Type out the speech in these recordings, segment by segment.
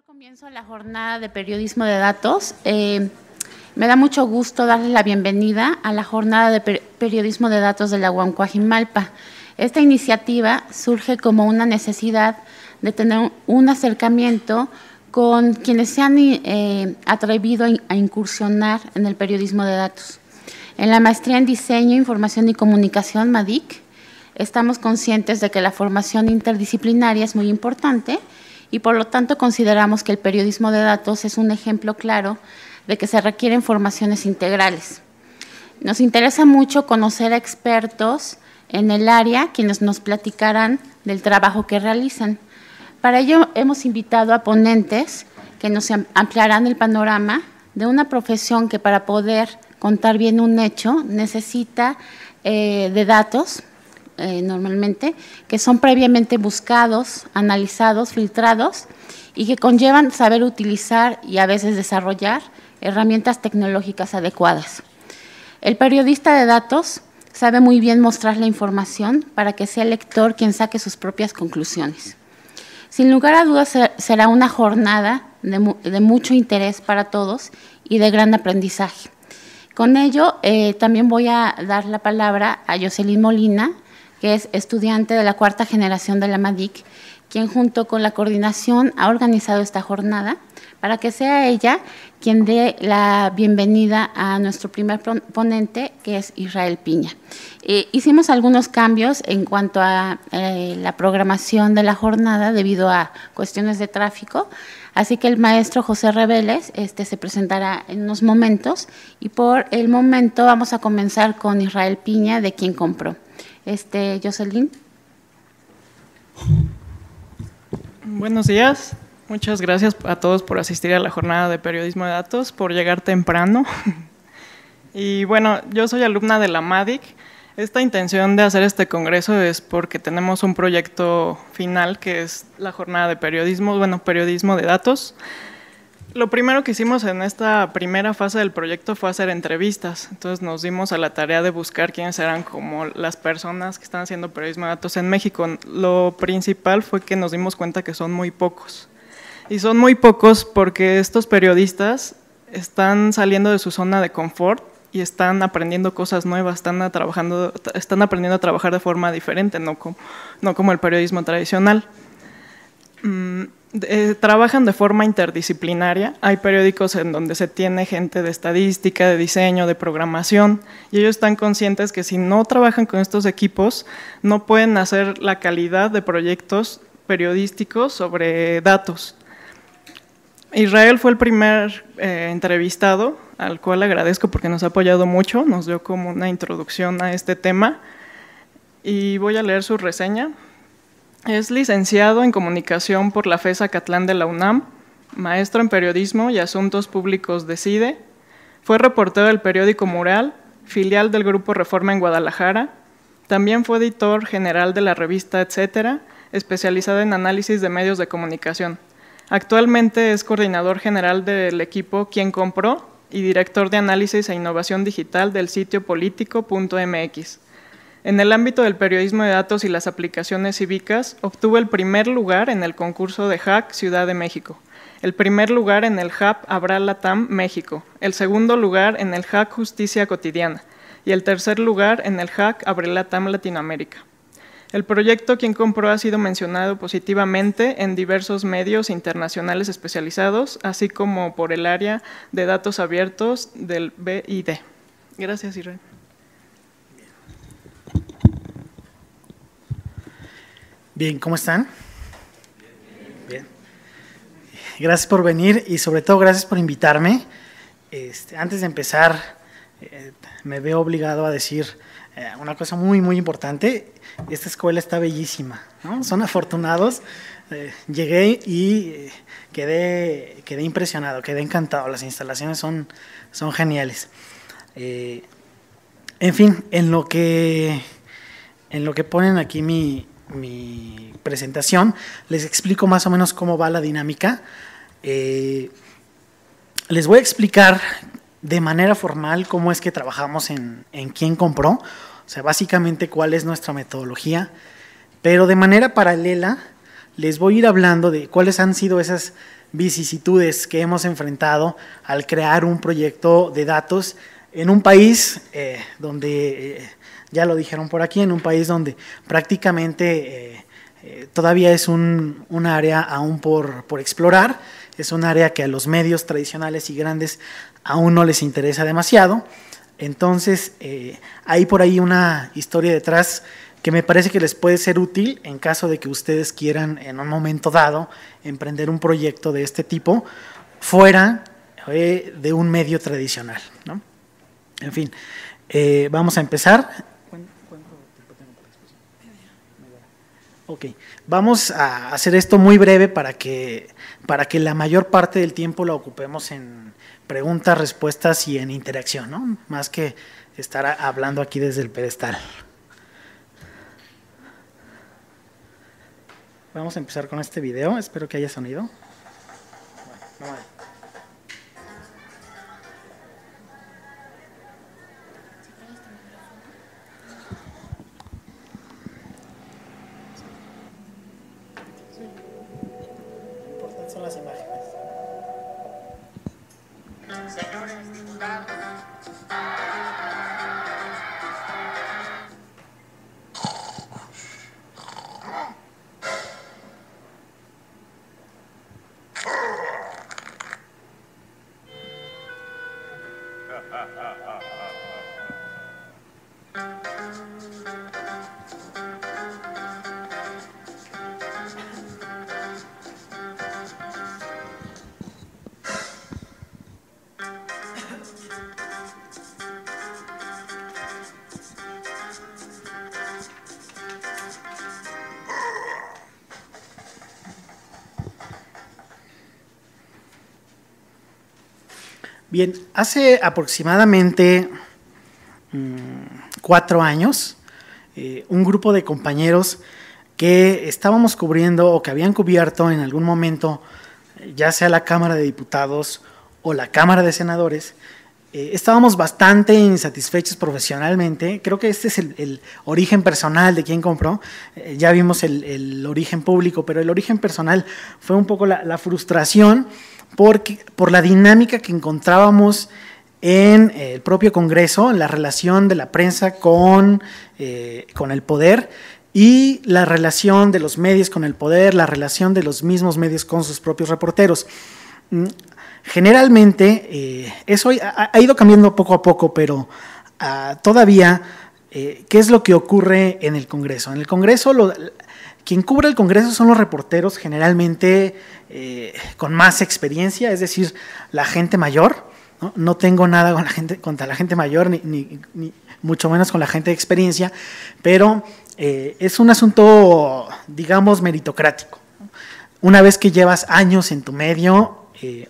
Comienzo la jornada de periodismo de datos. Me da mucho gusto darle la bienvenida a la jornada de periodismo de datos de la UAM Coajimalpa. Esta iniciativa surge como una necesidad de tener un acercamiento con quienes se han atrevido a incursionar en el periodismo de datos. En la maestría en Diseño, Información y Comunicación, MADIC, estamos conscientes de que la formación interdisciplinaria es muy importante y por lo tanto consideramos que el periodismo de datos es un ejemplo claro de que se requieren formaciones integrales. Nos interesa mucho conocer a expertos en el área quienes nos platicarán del trabajo que realizan. Para ello hemos invitado a ponentes que nos ampliarán el panorama de una profesión que para poder contar bien un hecho necesita de datos, normalmente, que son previamente buscados, analizados, filtrados y que conllevan saber utilizar y a veces desarrollar herramientas tecnológicas adecuadas. El periodista de datos sabe muy bien mostrar la información para que sea el lector quien saque sus propias conclusiones. Sin lugar a dudas será una jornada de mucho interés para todos y de gran aprendizaje. Con ello, también voy a dar la palabra a Jocelyn Molina, que es estudiante de la cuarta generación de la MADIC, quien junto con la coordinación ha organizado esta jornada para que sea ella quien dé la bienvenida a nuestro primer ponente, que es Israel Piña. Hicimos algunos cambios en cuanto a la programación de la jornada debido a cuestiones de tráfico, así que el maestro José Reveles se presentará en unos momentos y por el momento vamos a comenzar con Israel Piña, de Quien Compró. Jocelyn. Buenos días, muchas gracias a todos por asistir a la jornada de periodismo de datos, por llegar temprano. Y bueno, yo soy alumna de la MADIC. Esta intención de hacer este congreso es porque tenemos un proyecto final que es la jornada de periodismo de datos. Lo primero que hicimos en esta primera fase del proyecto fue hacer entrevistas. Entonces nos dimos a la tarea de buscar quiénes eran como las personas que están haciendo periodismo de datos en México. Lo principal fue que nos dimos cuenta que son muy pocos. Y son muy pocos porque estos periodistas están saliendo de su zona de confort y están aprendiendo cosas nuevas, están aprendiendo a trabajar de forma diferente, no como el periodismo tradicional. Trabajan de forma interdisciplinaria. Hay periódicos en donde se tiene gente de estadística, de diseño, de programación, y ellos están conscientes que si no trabajan con estos equipos no pueden hacer la calidad de proyectos periodísticos sobre datos. Israel fue el primer entrevistado, al cual agradezco porque nos ha apoyado mucho, nos dio como una introducción a este tema y voy a leer su reseña. Es licenciado en Comunicación por la FES Acatlán de la UNAM, maestro en Periodismo y Asuntos Públicos de CIDE, fue reportero del periódico Mural, filial del Grupo Reforma en Guadalajara, también fue editor general de la revista Etcétera, especializada en análisis de medios de comunicación. Actualmente es coordinador general del equipo Quien Compró y director de análisis e innovación digital del sitio político.mx. En el ámbito del periodismo de datos y las aplicaciones cívicas, obtuvo el primer lugar en el concurso de Hack Ciudad de México, el primer lugar en el Hub Abra Latam México, el segundo lugar en el Hack Justicia Cotidiana y el tercer lugar en el Hack Abre Latam Latinoamérica. El proyecto Quien Compró ha sido mencionado positivamente en diversos medios internacionales especializados, así como por el área de datos abiertos del BID. Gracias, Israel. Bien, ¿cómo están? Bien. Gracias por venir y sobre todo gracias por invitarme. Antes de empezar, me veo obligado a decir una cosa muy, muy importante. Esta escuela está bellísima, ¿no? Son afortunados. Llegué y quedé impresionado, quedé encantado. Las instalaciones son geniales. En fin, en lo que ponen aquí mi presentación, les explico más o menos cómo va la dinámica. Les voy a explicar de manera formal cómo es que trabajamos en Quien Compró, o sea, básicamente cuál es nuestra metodología, pero de manera paralela les voy a ir hablando de cuáles han sido esas vicisitudes que hemos enfrentado al crear un proyecto de datos en un país donde, ya lo dijeron por aquí, en un país donde prácticamente todavía es un área aún por explorar, es un área que a los medios tradicionales y grandes aún no les interesa demasiado. Entonces, hay por ahí una historia detrás que me parece que les puede ser útil en caso de que ustedes quieran en un momento dado emprender un proyecto de este tipo fuera de un medio tradicional, ¿no? En fin, vamos a empezar. Ok, vamos a hacer esto muy breve para que la mayor parte del tiempo lo ocupemos en preguntas, respuestas y en interacción, ¿no? Más que estar hablando aquí desde el pedestal. Vamos a empezar con este video, espero que haya sonido. Bueno, no. Lo importante son las imágenes. Bien, hace aproximadamente 4 años, un grupo de compañeros que estábamos cubriendo o que habían cubierto en algún momento, ya sea la Cámara de Diputados o la Cámara de Senadores, estábamos bastante insatisfechos profesionalmente. Creo que este es el origen personal de quien compró. Ya vimos el origen público, pero el origen personal fue un poco la frustración por la dinámica que encontrábamos en el propio Congreso, en la relación de la prensa con el poder y la relación de los medios con el poder, la relación de los mismos medios con sus propios reporteros. Generalmente, eso ha ido cambiando poco a poco, pero todavía, ¿qué es lo que ocurre en el Congreso? En el Congreso, quien cubre el Congreso son los reporteros generalmente con más experiencia, es decir, la gente mayor. No tengo nada contra la gente mayor, ni mucho menos con la gente de experiencia, pero es un asunto, digamos, meritocrático. Una vez que llevas años en tu medio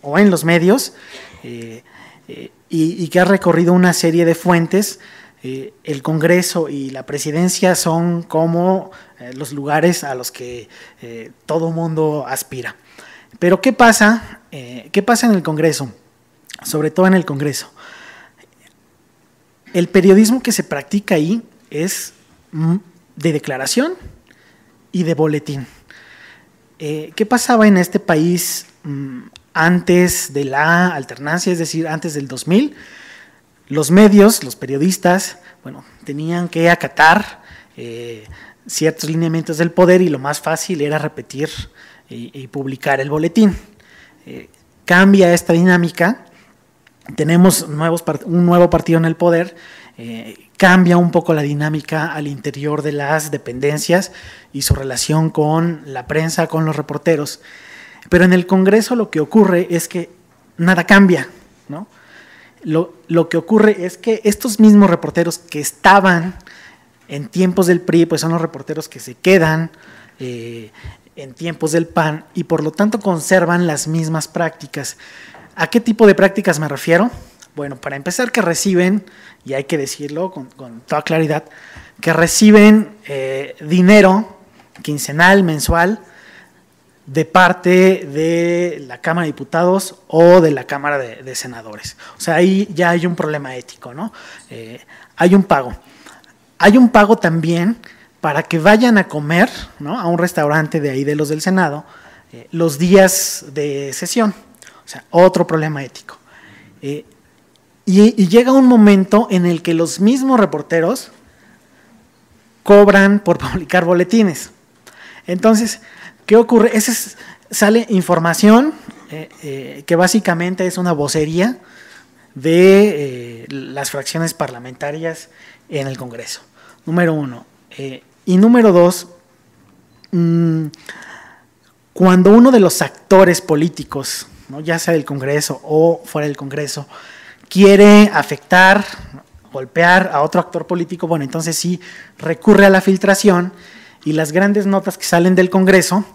o en los medios y que has recorrido una serie de fuentes, el Congreso y la presidencia son como los lugares a los que todo mundo aspira. Pero ¿qué pasa? ¿Qué pasa en el Congreso? Sobre todo en el Congreso. El periodismo que se practica ahí es de declaración y de boletín. ¿Qué pasaba en este país antes de la alternancia, es decir, antes del 2000? Los medios, los periodistas, bueno, tenían que acatar ciertos lineamientos del poder y lo más fácil era repetir y publicar el boletín. Cambia esta dinámica, tenemos un nuevo partido en el poder, cambia un poco la dinámica al interior de las dependencias y su relación con la prensa, con los reporteros. Pero en el Congreso lo que ocurre es que nada cambia, ¿no? Lo que ocurre es que estos mismos reporteros que estaban en tiempos del PRI, pues son los reporteros que se quedan en tiempos del PAN y por lo tanto conservan las mismas prácticas. ¿A qué tipo de prácticas me refiero? Bueno, para empezar, que reciben, y hay que decirlo con toda claridad, que reciben dinero quincenal, mensual, de parte de la Cámara de Diputados o de la Cámara de Senadores. O sea, ahí ya hay un problema ético, ¿no? Hay un pago. Hay un pago también para que vayan a comer, ¿no?, a un restaurante de ahí de los del Senado los días de sesión. O sea, otro problema ético. Y llega un momento en el que los mismos reporteros cobran por publicar boletines. Entonces, ¿qué ocurre? Sale información que básicamente es una vocería de las fracciones parlamentarias en el Congreso, número uno. Y número dos, cuando uno de los actores políticos, ¿no?, ya sea del Congreso o fuera del Congreso, quiere afectar, golpear a otro actor político, bueno, entonces sí recurre a la filtración, y las grandes notas que salen del Congreso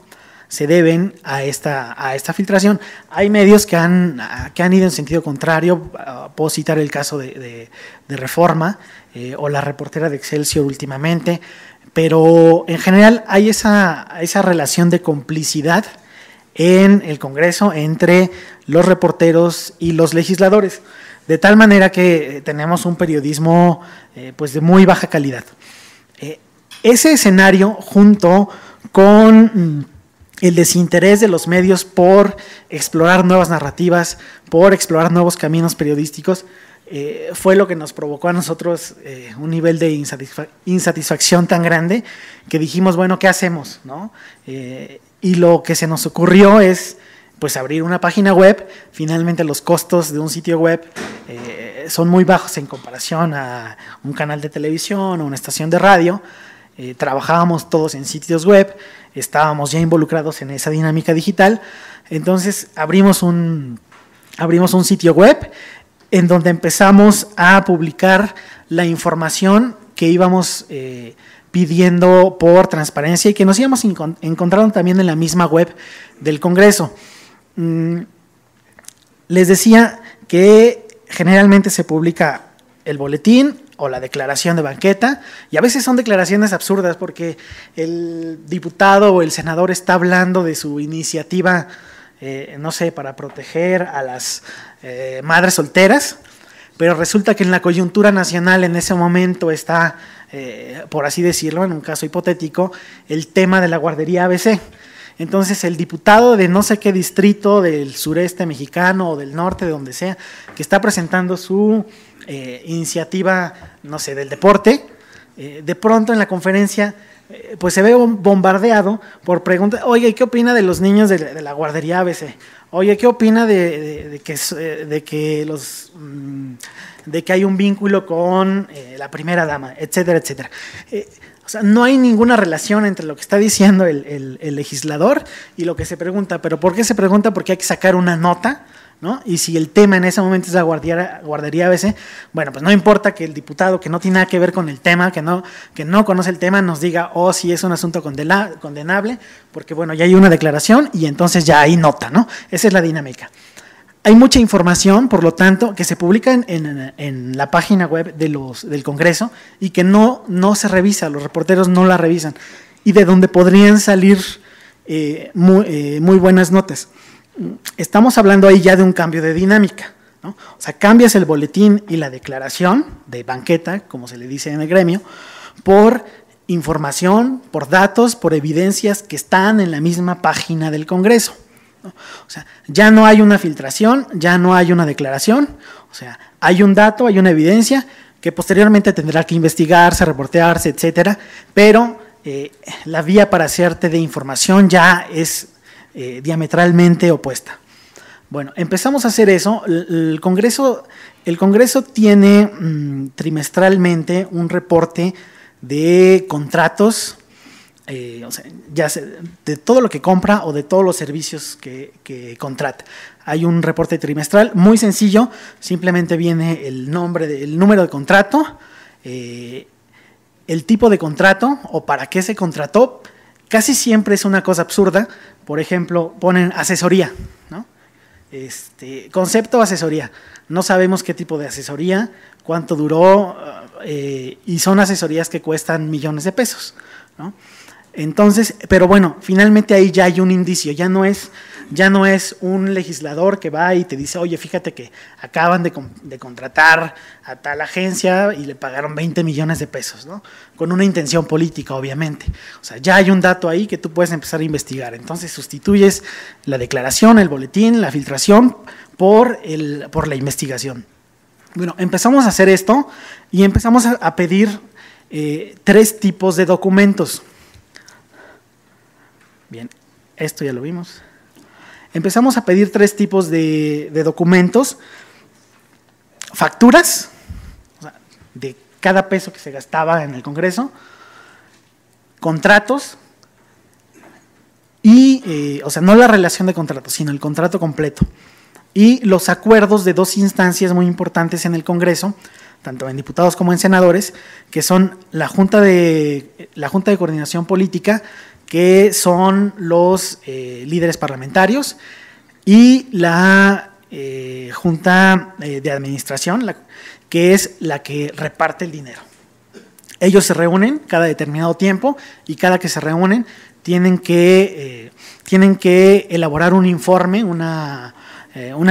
se deben a esta filtración. Hay medios que han ido en sentido contrario. Puedo citar el caso de Reforma o la reportera de Excelsior últimamente, pero en general hay esa relación de complicidad en el Congreso entre los reporteros y los legisladores, de tal manera que tenemos un periodismo pues de muy baja calidad. Ese escenario, junto con el desinterés de los medios por explorar nuevas narrativas, por explorar nuevos caminos periodísticos, fue lo que nos provocó a nosotros un nivel de insatisfacción tan grande que dijimos, bueno, ¿qué hacemos?, ¿no? Y lo que se nos ocurrió es pues abrir una página web. Finalmente los costos de un sitio web son muy bajos en comparación a un canal de televisión o una estación de radio. Trabajábamos todos en sitios web, estábamos ya involucrados en esa dinámica digital, entonces abrimos un sitio web en donde empezamos a publicar la información que íbamos pidiendo por transparencia y que nos íbamos encontrando también en la misma web del Congreso. Les decía que generalmente se publica el boletín o la declaración de banqueta, y a veces son declaraciones absurdas porque el diputado o el senador está hablando de su iniciativa, no sé, para proteger a las madres solteras, pero resulta que en la coyuntura nacional en ese momento está, por así decirlo, en un caso hipotético, el tema de la guardería ABC. Entonces el diputado de no sé qué distrito del sureste mexicano o del norte, de donde sea, que está presentando su iniciativa, no sé, del deporte, de pronto en la conferencia pues se ve bombardeado por preguntas. Oye, ¿qué opina de los niños de la guardería ABC? Oye, ¿qué opina de que hay un vínculo con la primera dama, etcétera, etcétera? O sea, no hay ninguna relación entre lo que está diciendo el legislador y lo que se pregunta. ¿Pero por qué se pregunta? Porque hay que sacar una nota, ¿no? Y si el tema en ese momento es la guardería ABC, bueno, pues no importa que el diputado, que no tiene nada que ver con el tema, que no conoce el tema, nos diga, oh, sí, es un asunto condenable, porque bueno, ya hay una declaración y entonces ya hay nota, ¿no? Esa es la dinámica. Hay mucha información, por lo tanto, que se publica en la página web del Congreso y que no se revisa, los reporteros no la revisan, y de donde podrían salir muy buenas notas. Estamos hablando ahí ya de un cambio de dinámica, ¿no? O sea, cambias el boletín y la declaración de banqueta, como se le dice en el gremio, por información, por datos, por evidencias que están en la misma página del Congreso. O sea, ya no hay una filtración, ya no hay una declaración, o sea, hay un dato, hay una evidencia que posteriormente tendrá que investigarse, reportearse, etcétera, pero la vía para hacerte de información ya es diametralmente opuesta. Bueno, empezamos a hacer eso. El Congreso tiene trimestralmente un reporte de contratos, o sea, ya sea de todo lo que compra o de todos los servicios que contrata. Hay un reporte trimestral muy sencillo, simplemente viene el número de contrato, el tipo de contrato o para qué se contrató. Casi siempre es una cosa absurda. Por ejemplo, ponen asesoría, ¿no? Concepto asesoría. No sabemos qué tipo de asesoría, cuánto duró, y son asesorías que cuestan millones de pesos, ¿no? Entonces, pero bueno, finalmente ahí ya hay un indicio, ya no es un legislador que va y te dice, oye, fíjate que acaban de contratar a tal agencia y le pagaron 20 millones de pesos, ¿no? Con una intención política, obviamente. O sea, ya hay un dato ahí que tú puedes empezar a investigar. Entonces sustituyes la declaración, el boletín, la filtración por la investigación. Bueno, empezamos a hacer esto y empezamos a pedir 3 tipos de documentos. Bien, esto ya lo vimos. Empezamos a pedir 3 tipos de documentos: facturas, o sea, de cada peso que se gastaba en el Congreso, contratos y, o sea, no la relación de contratos, sino el contrato completo, y los acuerdos de 2 instancias muy importantes en el Congreso, tanto en diputados como en senadores, que son la Junta de Coordinación Política, que son los líderes parlamentarios, y la Junta de Administración, que es la que reparte el dinero. Ellos se reúnen cada determinado tiempo y cada que se reúnen tienen que elaborar un informe, una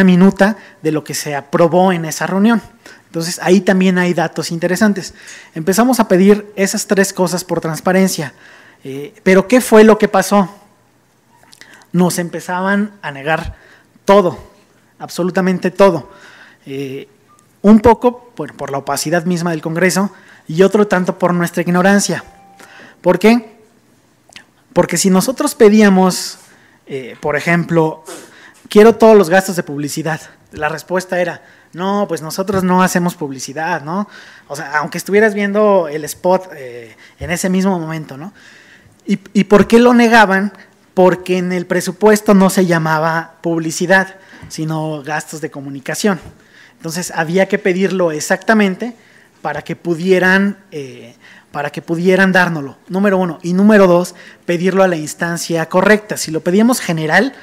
minuta de lo que se aprobó en esa reunión. Entonces, ahí también hay datos interesantes. Empezamos a pedir esas 3 cosas por transparencia. Pero ¿qué fue lo que pasó? Nos empezaban a negar todo, absolutamente todo. Un poco por la opacidad misma del Congreso y otro tanto por nuestra ignorancia. ¿Por qué? Porque si nosotros pedíamos, por ejemplo, quiero todos los gastos de publicidad, la respuesta era, no, pues nosotros no hacemos publicidad, ¿no? O sea, aunque estuvieras viendo el spot en ese mismo momento, ¿no? ¿Y por qué lo negaban? Porque en el presupuesto no se llamaba publicidad, sino gastos de comunicación. Entonces había que pedirlo exactamente para que pudieran dárnoslo, número 1. Y número 2, pedirlo a la instancia correcta. Si lo pedíamos general,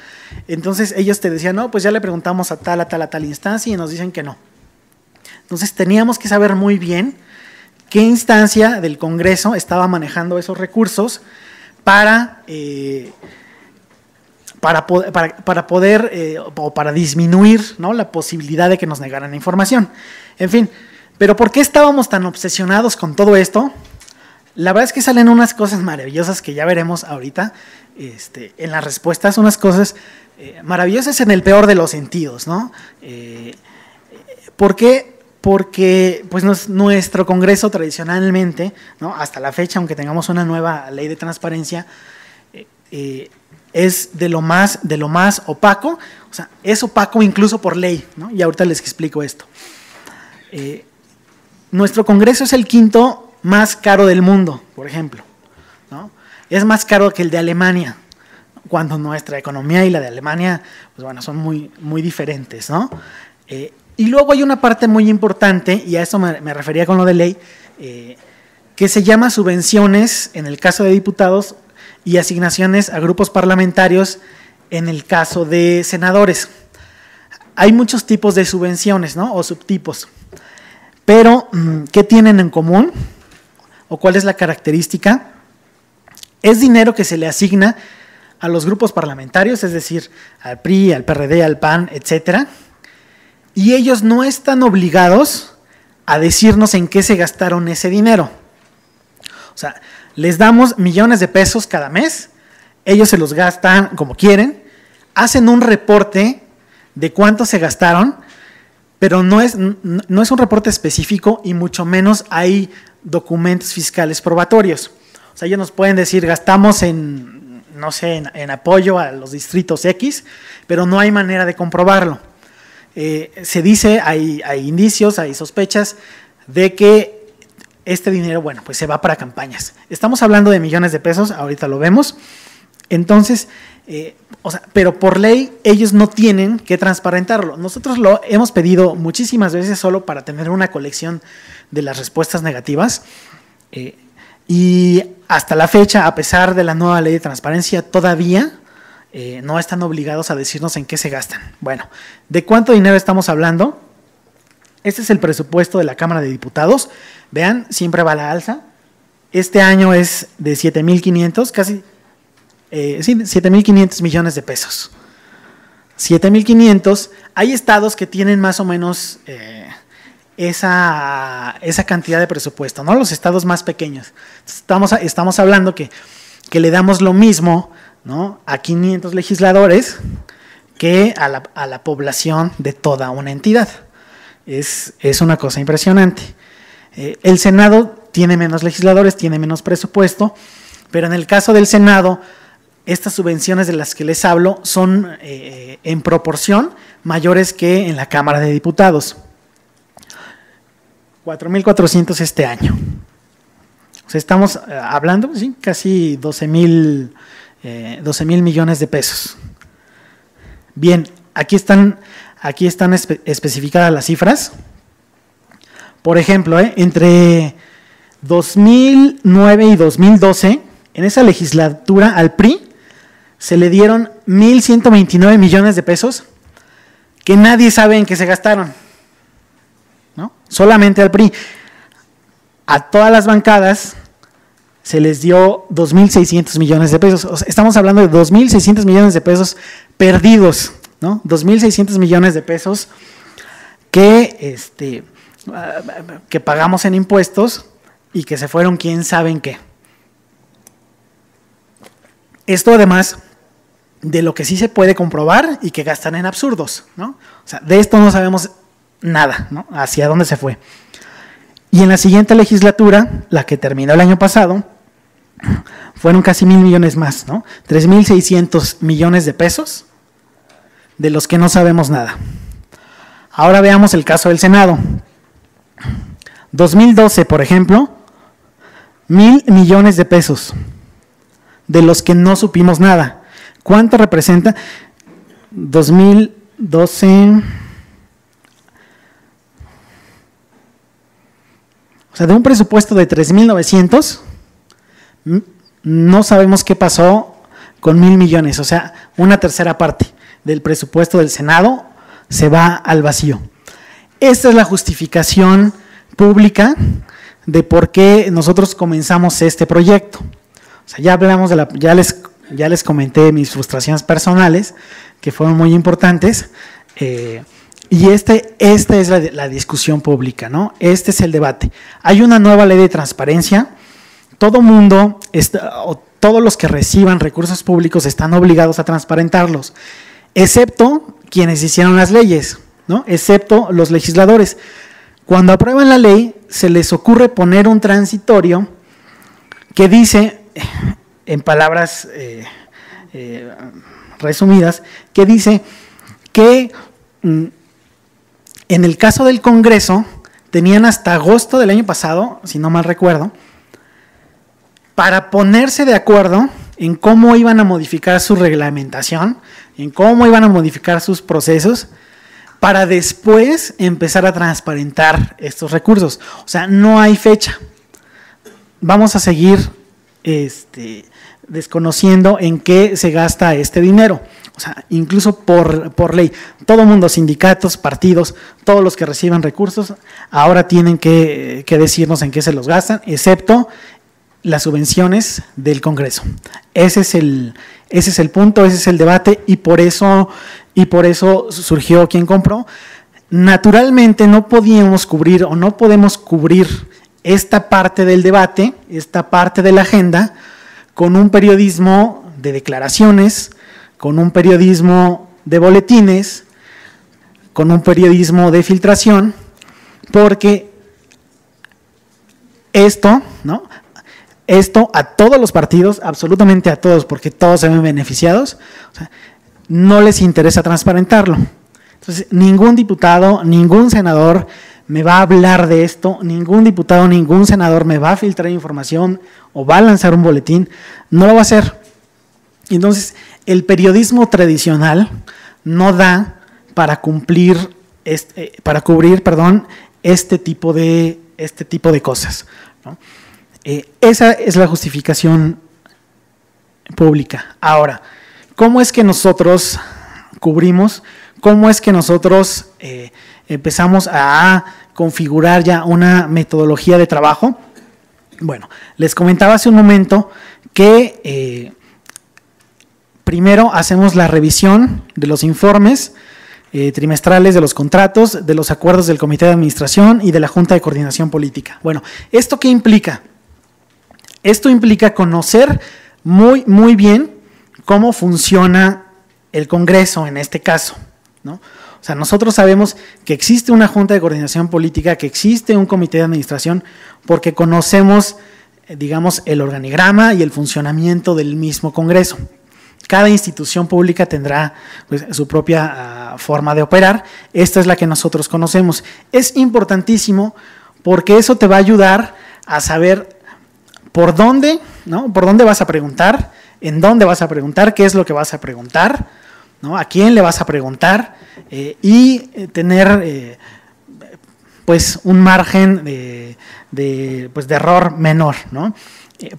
entonces ellos te decían, no, pues ya le preguntamos a tal instancia y nos dicen que no. Entonces teníamos que saber muy bien qué instancia del Congreso estaba manejando esos recursos para disminuir, ¿no?, la posibilidad de que nos negaran información. En fin, pero ¿por qué estábamos tan obsesionados con todo esto? La verdad es que salen unas cosas maravillosas que ya veremos ahorita en las respuestas, unas cosas maravillosas en el peor de los sentidos, ¿no? ¿Por qué? Porque pues nuestro Congreso tradicionalmente, ¿no?, hasta la fecha, aunque tengamos una nueva ley de transparencia, es de lo más opaco, o sea, es opaco incluso por ley, ¿no? Y ahorita les explico esto. Nuestro Congreso es el 5º más caro del mundo, por ejemplo, ¿no? Es más caro que el de Alemania, cuando nuestra economía y la de Alemania, pues bueno, son muy, muy diferentes, ¿no? Y luego hay una parte muy importante, y a eso me refería con lo de ley, que se llama subvenciones en el caso de diputados y asignaciones a grupos parlamentarios en el caso de senadores. Hay muchos tipos de subvenciones, ¿no?, o subtipos, pero ¿qué tienen en común? ¿O cuál es la característica? Es dinero que se le asigna a los grupos parlamentarios, es decir, al PRI, al PRD, al PAN, etcétera, y ellos no están obligados a decirnos en qué se gastaron ese dinero. O sea, les damos millones de pesos cada mes, ellos se los gastan como quieren, hacen un reporte de cuánto se gastaron, pero no es un reporte específico y mucho menos hay documentos fiscales probatorios. O sea, ellos nos pueden decir, gastamos en apoyo a los distritos X, pero no hay manera de comprobarlo. Se dice, hay indicios, hay sospechas de que este dinero, bueno, pues se va para campañas. Estamos hablando de millones de pesos, ahorita lo vemos. Entonces, pero por ley ellos no tienen que transparentarlo. Nosotros lo hemos pedido muchísimas veces solo para tener una colección de las respuestas negativas. Y hasta la fecha, a pesar de la nueva ley de transparencia, todavía no están obligados a decirnos en qué se gastan. Bueno, ¿de cuánto dinero estamos hablando? Este es el presupuesto de la Cámara de Diputados. Vean, siempre va a la alza. Este año es de 7,500, casi, sí, 7,500 millones de pesos. 7,500, hay estados que tienen más o menos esa cantidad de presupuesto, ¿no? Los estados más pequeños. Estamos hablando que le damos lo mismo, ¿no?, a 500 legisladores que a la población de toda una entidad. Es una cosa impresionante. El Senado tiene menos legisladores, tiene menos presupuesto, pero en el caso del Senado, estas subvenciones de las que les hablo son en proporción mayores que en la Cámara de Diputados. 4,400 este año. O sea, estamos hablando, sí, casi 12,000 millones de pesos. Bien, aquí están especificadas las cifras. Por ejemplo, entre 2009 y 2012, en esa legislatura al PRI se le dieron 1,129 millones de pesos que nadie sabe en qué se gastaron, ¿no? Solamente al PRI. A todas las bancadas se les dio 2,600 millones de pesos. O sea, estamos hablando de 2,600 millones de pesos perdidos, ¿no? 2,600 millones de pesos que pagamos en impuestos y que se fueron quién sabe en qué. Esto además de lo que sí se puede comprobar y que gastan en absurdos, ¿no? O sea, de esto no sabemos nada, ¿no?, hacia dónde se fue. Y en la siguiente legislatura, la que terminó el año pasado, fueron casi 1,000 millones más, ¿no? 3,600 millones de pesos, de los que no sabemos nada. Ahora veamos el caso del Senado. 2012, por ejemplo, 1,000 millones de pesos, de los que no supimos nada. ¿Cuánto representa? 2012... O sea, de un presupuesto de 3,900, no sabemos qué pasó con 1,000 millones. O sea, una tercera parte del presupuesto del Senado se va al vacío. Esta es la justificación pública de por qué nosotros comenzamos este proyecto. O sea, ya hablamos ya les comenté mis frustraciones personales, que fueron muy importantes. Y esta es la discusión pública, ¿no? Este es el debate. Hay una nueva ley de transparencia. Todo mundo, todos los que reciban recursos públicos están obligados a transparentarlos, excepto quienes hicieron las leyes, ¿no? Excepto los legisladores. Cuando aprueban la ley, se les ocurre poner un transitorio que dice, en palabras resumidas, que dice que en el caso del Congreso, tenían hasta agosto del año pasado, si no mal recuerdo, para ponerse de acuerdo en cómo iban a modificar su reglamentación, en cómo iban a modificar sus procesos, para después empezar a transparentar estos recursos. O sea, no hay fecha. Vamos a seguir desconociendo en qué se gasta este dinero. O sea, incluso por ley, todo mundo, sindicatos, partidos, todos los que reciban recursos, ahora tienen que decirnos en qué se los gastan, excepto las subvenciones del Congreso. Ese es el punto, ese es el debate, y por eso surgió Quien Compró. Naturalmente no podíamos cubrir o no podemos cubrir esta parte del debate, esta parte de la agenda, con un periodismo de declaraciones, con un periodismo de boletines, con un periodismo de filtración, porque esto, ¿no?, esto a todos los partidos, absolutamente a todos, porque todos se ven beneficiados, o sea, no les interesa transparentarlo. Entonces, ningún diputado, ningún senador me va a hablar de esto, ningún diputado, ningún senador me va a filtrar información o va a lanzar un boletín, no lo va a hacer. Entonces, el periodismo tradicional no da para cubrir este tipo de cosas, ¿no? Esa es la justificación pública. Ahora, ¿cómo es que nosotros cubrimos? ¿Cómo es que nosotros empezamos a configurar ya una metodología de trabajo? Bueno, les comentaba hace un momento que primero hacemos la revisión de los informes trimestrales de los contratos, de los acuerdos del Comité de Administración y de la Junta de Coordinación Política. Bueno, ¿esto qué implica? Esto implica conocer muy bien cómo funciona el Congreso en este caso, ¿no? O sea, nosotros sabemos que existe una Junta de Coordinación Política, que existe un Comité de Administración, porque conocemos, digamos, el organigrama y el funcionamiento del mismo Congreso. Cada institución pública tendrá pues, su propia forma de operar. Esta es la que nosotros conocemos. Es importantísimo porque eso te va a ayudar a saber por dónde, ¿no? Por dónde vas a preguntar, en dónde vas a preguntar, qué es lo que vas a preguntar, ¿no? A quién le vas a preguntar y tener pues un margen de error menor, ¿no?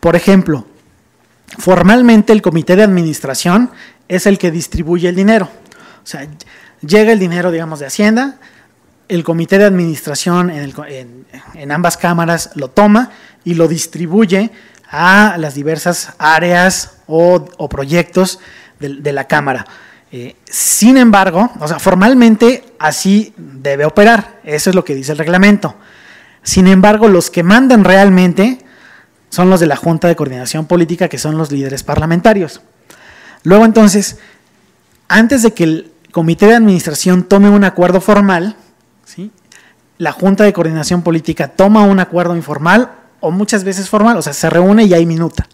Por ejemplo, formalmente el Comité de Administración es el que distribuye el dinero. O sea, llega el dinero, digamos, de Hacienda, el Comité de Administración en ambas cámaras lo toma y lo distribuye a las diversas áreas o proyectos de la Cámara. Sin embargo, o sea, formalmente así debe operar, eso es lo que dice el reglamento. Sin embargo, los que mandan realmente son los de la Junta de Coordinación Política, que son los líderes parlamentarios. Luego, entonces, antes de que el Comité de Administración tome un acuerdo formal, ¿sí?, la Junta de Coordinación Política toma un acuerdo informal o muchas veces formal, o sea, se reúne y hay minuta.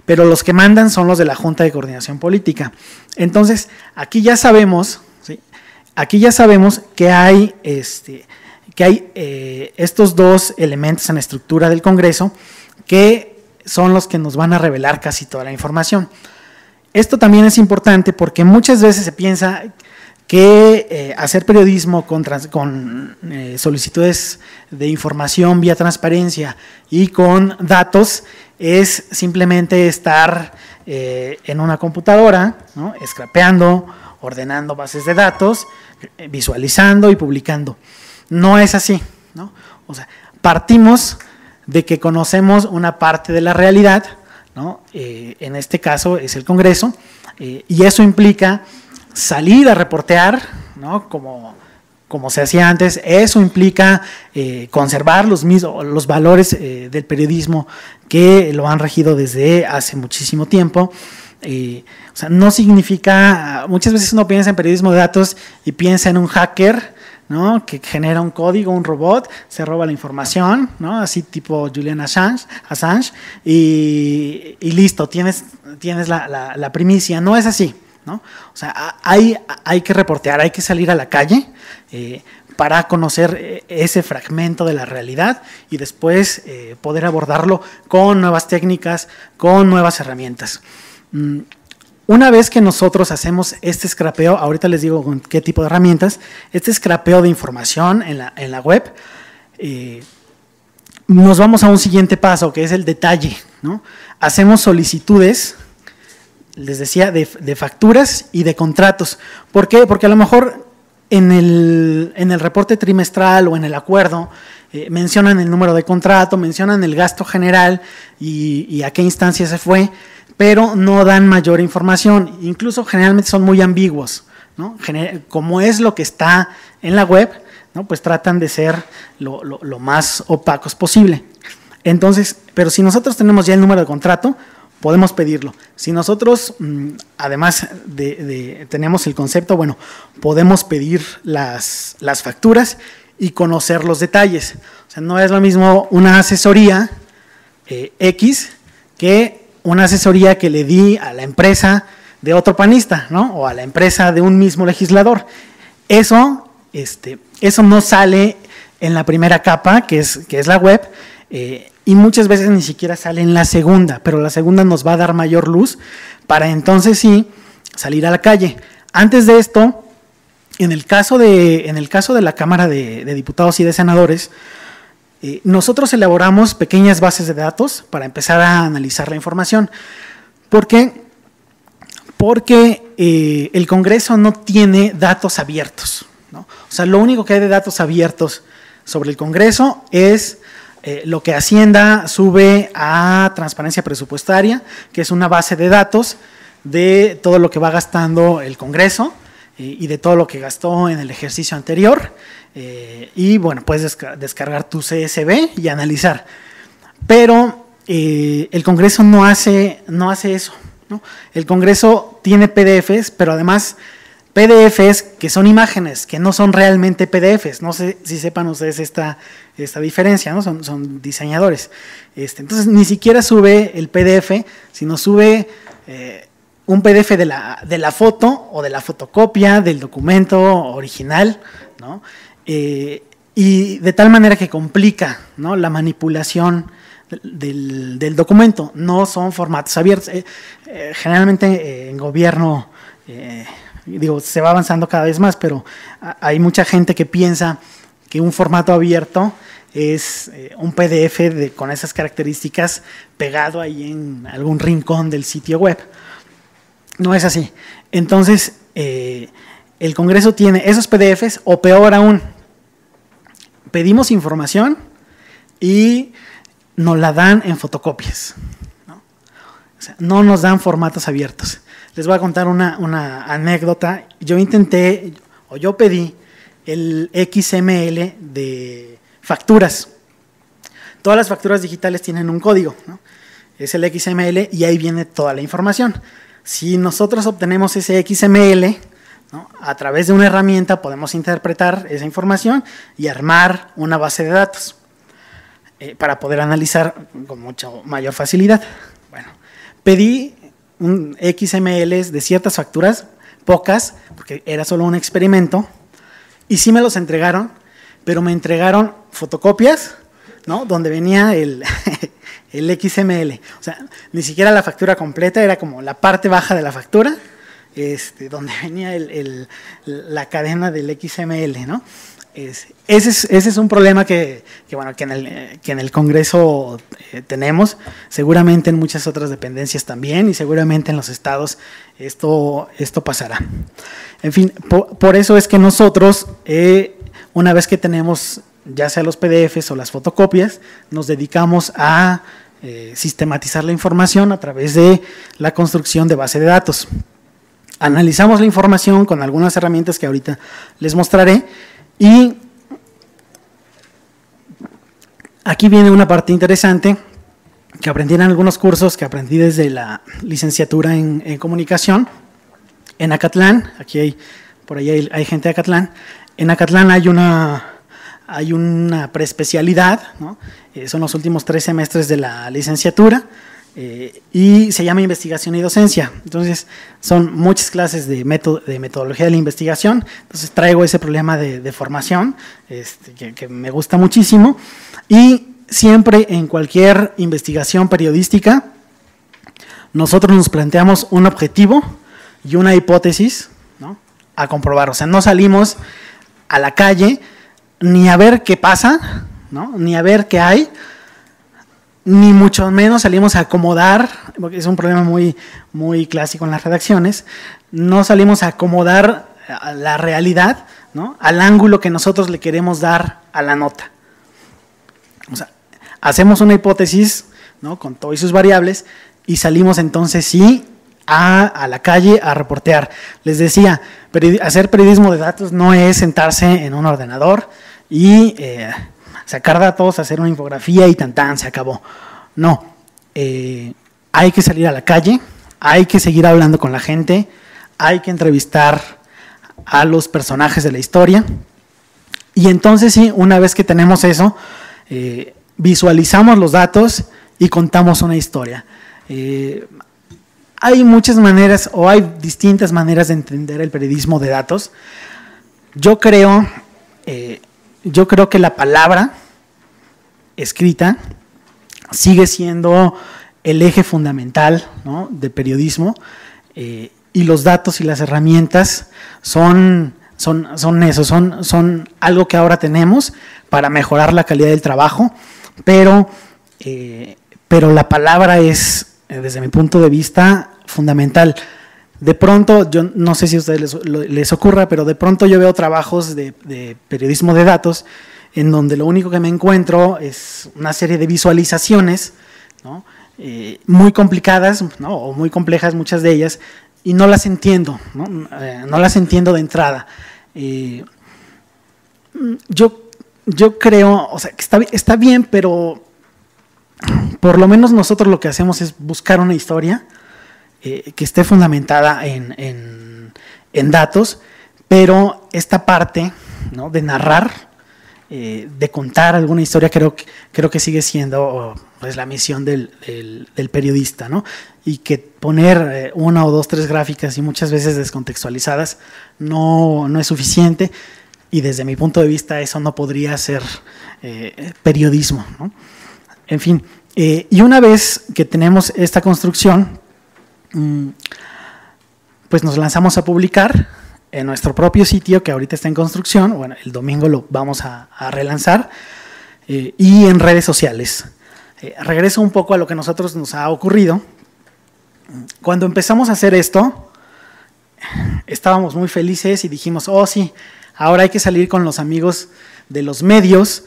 Pero los que mandan son los de la Junta de Coordinación Política. Entonces, aquí ya sabemos, ¿sí?, aquí ya sabemos que hay estos dos elementos en la estructura del Congreso que son los que nos van a revelar casi toda la información. Esto también es importante porque muchas veces se piensa que hacer periodismo con solicitudes de información vía transparencia y con datos es simplemente estar en una computadora, ¿no?, scrapeando, ordenando bases de datos, visualizando y publicando. No es así, ¿no? O sea, partimos de que conocemos una parte de la realidad, ¿no? En este caso es el Congreso, y eso implica salir a reportear, ¿no?, como se hacía antes. Eso implica conservar los valores del periodismo que lo han regido desde hace muchísimo tiempo. O sea, no significa, muchas veces uno piensa en periodismo de datos y piensa en un hacker, ¿no?, que genera un código, un robot, se roba la información, ¿no?, así tipo Julian Assange y listo, tienes la primicia. No es así, ¿no? O sea, hay que reportear, hay que salir a la calle para conocer ese fragmento de la realidad y después poder abordarlo con nuevas técnicas, con nuevas herramientas. Una vez que nosotros hacemos este scrapeo, ahorita les digo con qué tipo de herramientas, este scrapeo de información en la web, nos vamos a un siguiente paso, que es el detalle, ¿no? Hacemos solicitudes, les decía, de facturas y de contratos. ¿Por qué? Porque a lo mejor en el reporte trimestral o en el acuerdo mencionan el número de contrato, mencionan el gasto general y a qué instancia se fue, pero no dan mayor información. Incluso generalmente son muy ambiguos, ¿no? Como es lo que está en la web, ¿no?, pues tratan de ser lo más opacos posible. Entonces, pero si nosotros tenemos ya el número de contrato, podemos pedirlo. Si nosotros, además tenemos el concepto, bueno, podemos pedir las facturas y conocer los detalles. O sea, no es lo mismo una asesoría X que una asesoría que le di a la empresa de otro panista, ¿no?, o a la empresa de un mismo legislador. Eso no sale en la primera capa, que es la web, y muchas veces ni siquiera sale en la segunda, pero la segunda nos va a dar mayor luz para entonces sí salir a la calle. Antes de esto, en el caso de la Cámara de Diputados y de Senadores, nosotros elaboramos pequeñas bases de datos para empezar a analizar la información. ¿Por qué? Porque el Congreso no tiene datos abiertos, ¿no? O sea, lo único que hay de datos abiertos sobre el Congreso es lo que Hacienda sube a Transparencia Presupuestaria, que es una base de datos de todo lo que va gastando el Congreso y de todo lo que gastó en el ejercicio anterior. Y bueno, puedes descargar tu CSV y analizar. Pero el Congreso no hace eso, ¿no? El Congreso tiene PDFs, pero además PDFs que son imágenes, que no son realmente PDFs. No sé si sepan ustedes esta diferencia, ¿no? Son diseñadores. Entonces, ni siquiera sube el PDF, sino sube un PDF de la foto o de la fotocopia del documento original, ¿no? Y de tal manera que complica, ¿no?, la manipulación del documento. No son formatos abiertos. Generalmente en gobierno, se va avanzando cada vez más, pero hay mucha gente que piensa que un formato abierto es un PDF con esas características pegado ahí en algún rincón del sitio web. No es así. Entonces, el Congreso tiene esos PDFs, o peor aún, pedimos información y nos la dan en fotocopias, ¿no? O sea, no nos dan formatos abiertos. Les voy a contar una anécdota. Yo pedí el XML de facturas. Todas las facturas digitales tienen un código, ¿no? Es el XML y ahí viene toda la información. Si nosotros obtenemos ese XML, ¿no?, a través de una herramienta podemos interpretar esa información y armar una base de datos para poder analizar con mucha mayor facilidad. Bueno, pedí un XML de ciertas facturas, pocas, porque era solo un experimento, y sí me los entregaron, pero me entregaron fotocopias, ¿no?, donde venía el XML. O sea, ni siquiera la factura completa, era como la parte baja de la factura, donde venía la cadena del XML, ¿no? Ese es un problema que en el Congreso tenemos, seguramente en muchas otras dependencias también, y seguramente en los estados esto pasará. En fin, por eso es que nosotros, una vez que tenemos ya sea los PDFs o las fotocopias, nos dedicamos a sistematizar la información a través de la construcción de base de datos. Analizamos la información con algunas herramientas que ahorita les mostraré, y aquí viene una parte interesante que aprendí en algunos cursos que aprendí desde la licenciatura en comunicación en Acatlán. Por ahí hay gente de Acatlán. En Acatlán hay una preespecialidad, ¿no? Son los últimos 3 semestres de la licenciatura, y se llama Investigación y Docencia. Entonces, son muchas clases de metodología de la investigación. Entonces, traigo ese problema de formación, que me gusta muchísimo. Y siempre en cualquier investigación periodística, nosotros nos planteamos un objetivo y una hipótesis, ¿no?, a comprobar. O sea, no salimos a la calle ni a ver qué pasa, ¿no?, ni a ver qué hay, ni mucho menos salimos a acomodar, porque es un problema muy, muy clásico en las redacciones. No salimos a acomodar a la realidad, ¿no?, al ángulo que nosotros le queremos dar a la nota. O sea, hacemos una hipótesis, ¿no?, con todas sus variables, y salimos entonces sí a la calle a reportear. Les decía, hacer periodismo de datos no es sentarse en un ordenador y sacar datos, hacer una infografía y tan, se acabó. No, hay que salir a la calle, hay que seguir hablando con la gente, hay que entrevistar a los personajes de la historia, y entonces sí, una vez que tenemos eso, visualizamos los datos y contamos una historia. Hay muchas maneras, o hay distintas maneras de entender el periodismo de datos. Yo creo que la palabra escrita sigue siendo el eje fundamental, ¿no?, de periodismo, y los datos y las herramientas son algo que ahora tenemos para mejorar la calidad del trabajo, pero la palabra es, desde mi punto de vista, fundamental. De pronto, yo no sé si a ustedes les ocurra, pero de pronto yo veo trabajos de periodismo de datos en donde lo único que me encuentro es una serie de visualizaciones, ¿no? Muy complicadas, ¿no? O muy complejas muchas de ellas, y no las entiendo, ¿no? No las entiendo de entrada. Yo creo, o sea, que está bien, pero por lo menos nosotros lo que hacemos es buscar una historia que esté fundamentada en datos, pero esta parte, ¿no? De narrar, de contar alguna historia, creo que sigue siendo pues, la misión del periodista, ¿no? Y que poner una o dos, tres gráficas y muchas veces descontextualizadas no es suficiente, y desde mi punto de vista eso no podría ser periodismo, ¿no? En fin, y una vez que tenemos esta construcción, pues nos lanzamos a publicar en nuestro propio sitio, que ahorita está en construcción. Bueno, el domingo lo vamos a relanzar, y en redes sociales. Regreso un poco a lo que a nosotros nos ha ocurrido. Cuando empezamos a hacer esto, estábamos muy felices y dijimos, oh sí, ahora hay que salir con los amigos de los medios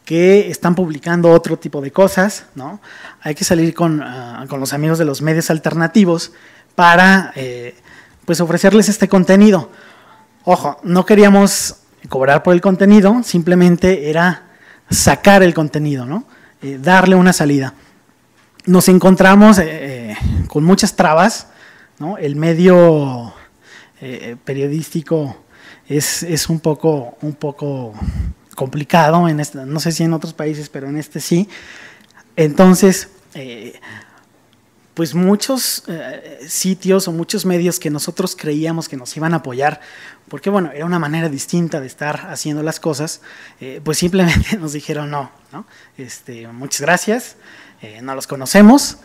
que están publicando otro tipo de cosas, ¿no? Hay que salir con los amigos de los medios alternativos para pues ofrecerles este contenido. Ojo, no queríamos cobrar por el contenido, simplemente era sacar el contenido, ¿no? Darle una salida. Nos encontramos con muchas trabas, ¿no? El medio periodístico es un poco complicado, no sé si en otros países, pero en este sí. Entonces, pues muchos sitios o muchos medios que nosotros creíamos que nos iban a apoyar, porque bueno, era una manera distinta de estar haciendo las cosas, pues simplemente nos dijeron no, muchas gracias, no los conocemos,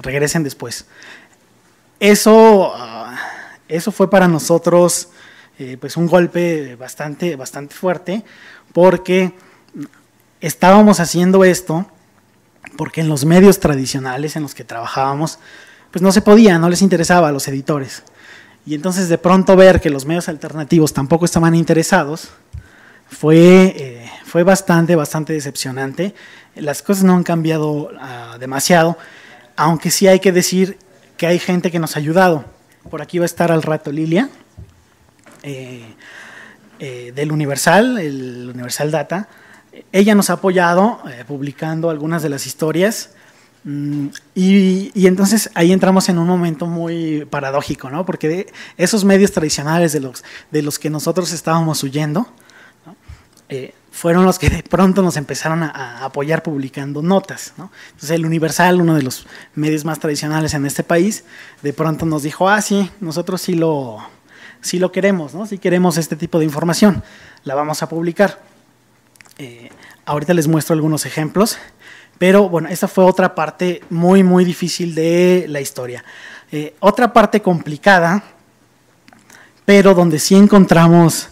regresen después. Eso fue para nosotros pues un golpe bastante fuerte, porque estábamos haciendo esto porque en los medios tradicionales en los que trabajábamos, pues no se podía, no les interesaba a los editores. Y entonces de pronto ver que los medios alternativos tampoco estaban interesados, fue bastante decepcionante. Las cosas no han cambiado demasiado, aunque sí hay que decir que hay gente que nos ha ayudado. Por aquí va a estar al rato Lilia, del Universal, el Universal Data. Ella nos ha apoyado publicando algunas de las historias, y entonces ahí entramos en un momento muy paradójico, ¿no? Porque de esos medios tradicionales de los que nosotros estábamos huyendo, ¿no? Fueron los que de pronto nos empezaron a apoyar publicando notas, ¿no? Entonces el Universal, uno de los medios más tradicionales en este país, de pronto nos dijo, sí, nosotros sí lo queremos, ¿no? Sí queremos este tipo de información, la vamos a publicar. Ahorita les muestro algunos ejemplos, pero bueno, esta fue otra parte muy difícil de la historia. Otra parte complicada, pero donde sí encontramos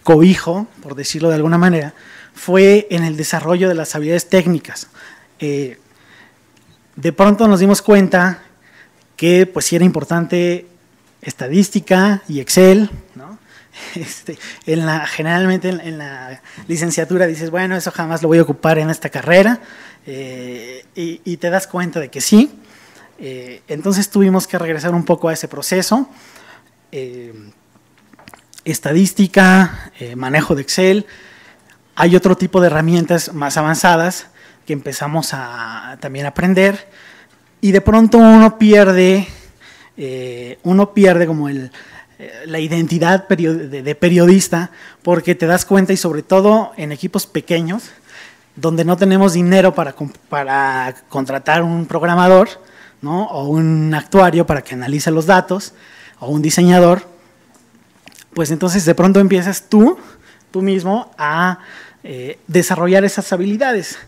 cobijo, por decirlo de alguna manera, fue en el desarrollo de las habilidades técnicas. De pronto nos dimos cuenta que pues sí era importante estadística y Excel, ¿no? Generalmente en la licenciatura dices, bueno, eso jamás lo voy a ocupar en esta carrera, y te das cuenta de que sí. Entonces tuvimos que regresar un poco a ese proceso. Estadística, manejo de Excel. Hay otro tipo de herramientas más avanzadas que empezamos a también aprender, y de pronto uno pierde como la identidad de periodista, porque te das cuenta, y sobre todo en equipos pequeños, donde no tenemos dinero para contratar un programador, ¿no? O un actuario para que analice los datos, o un diseñador, pues entonces de pronto empiezas tú mismo a desarrollar esas habilidades.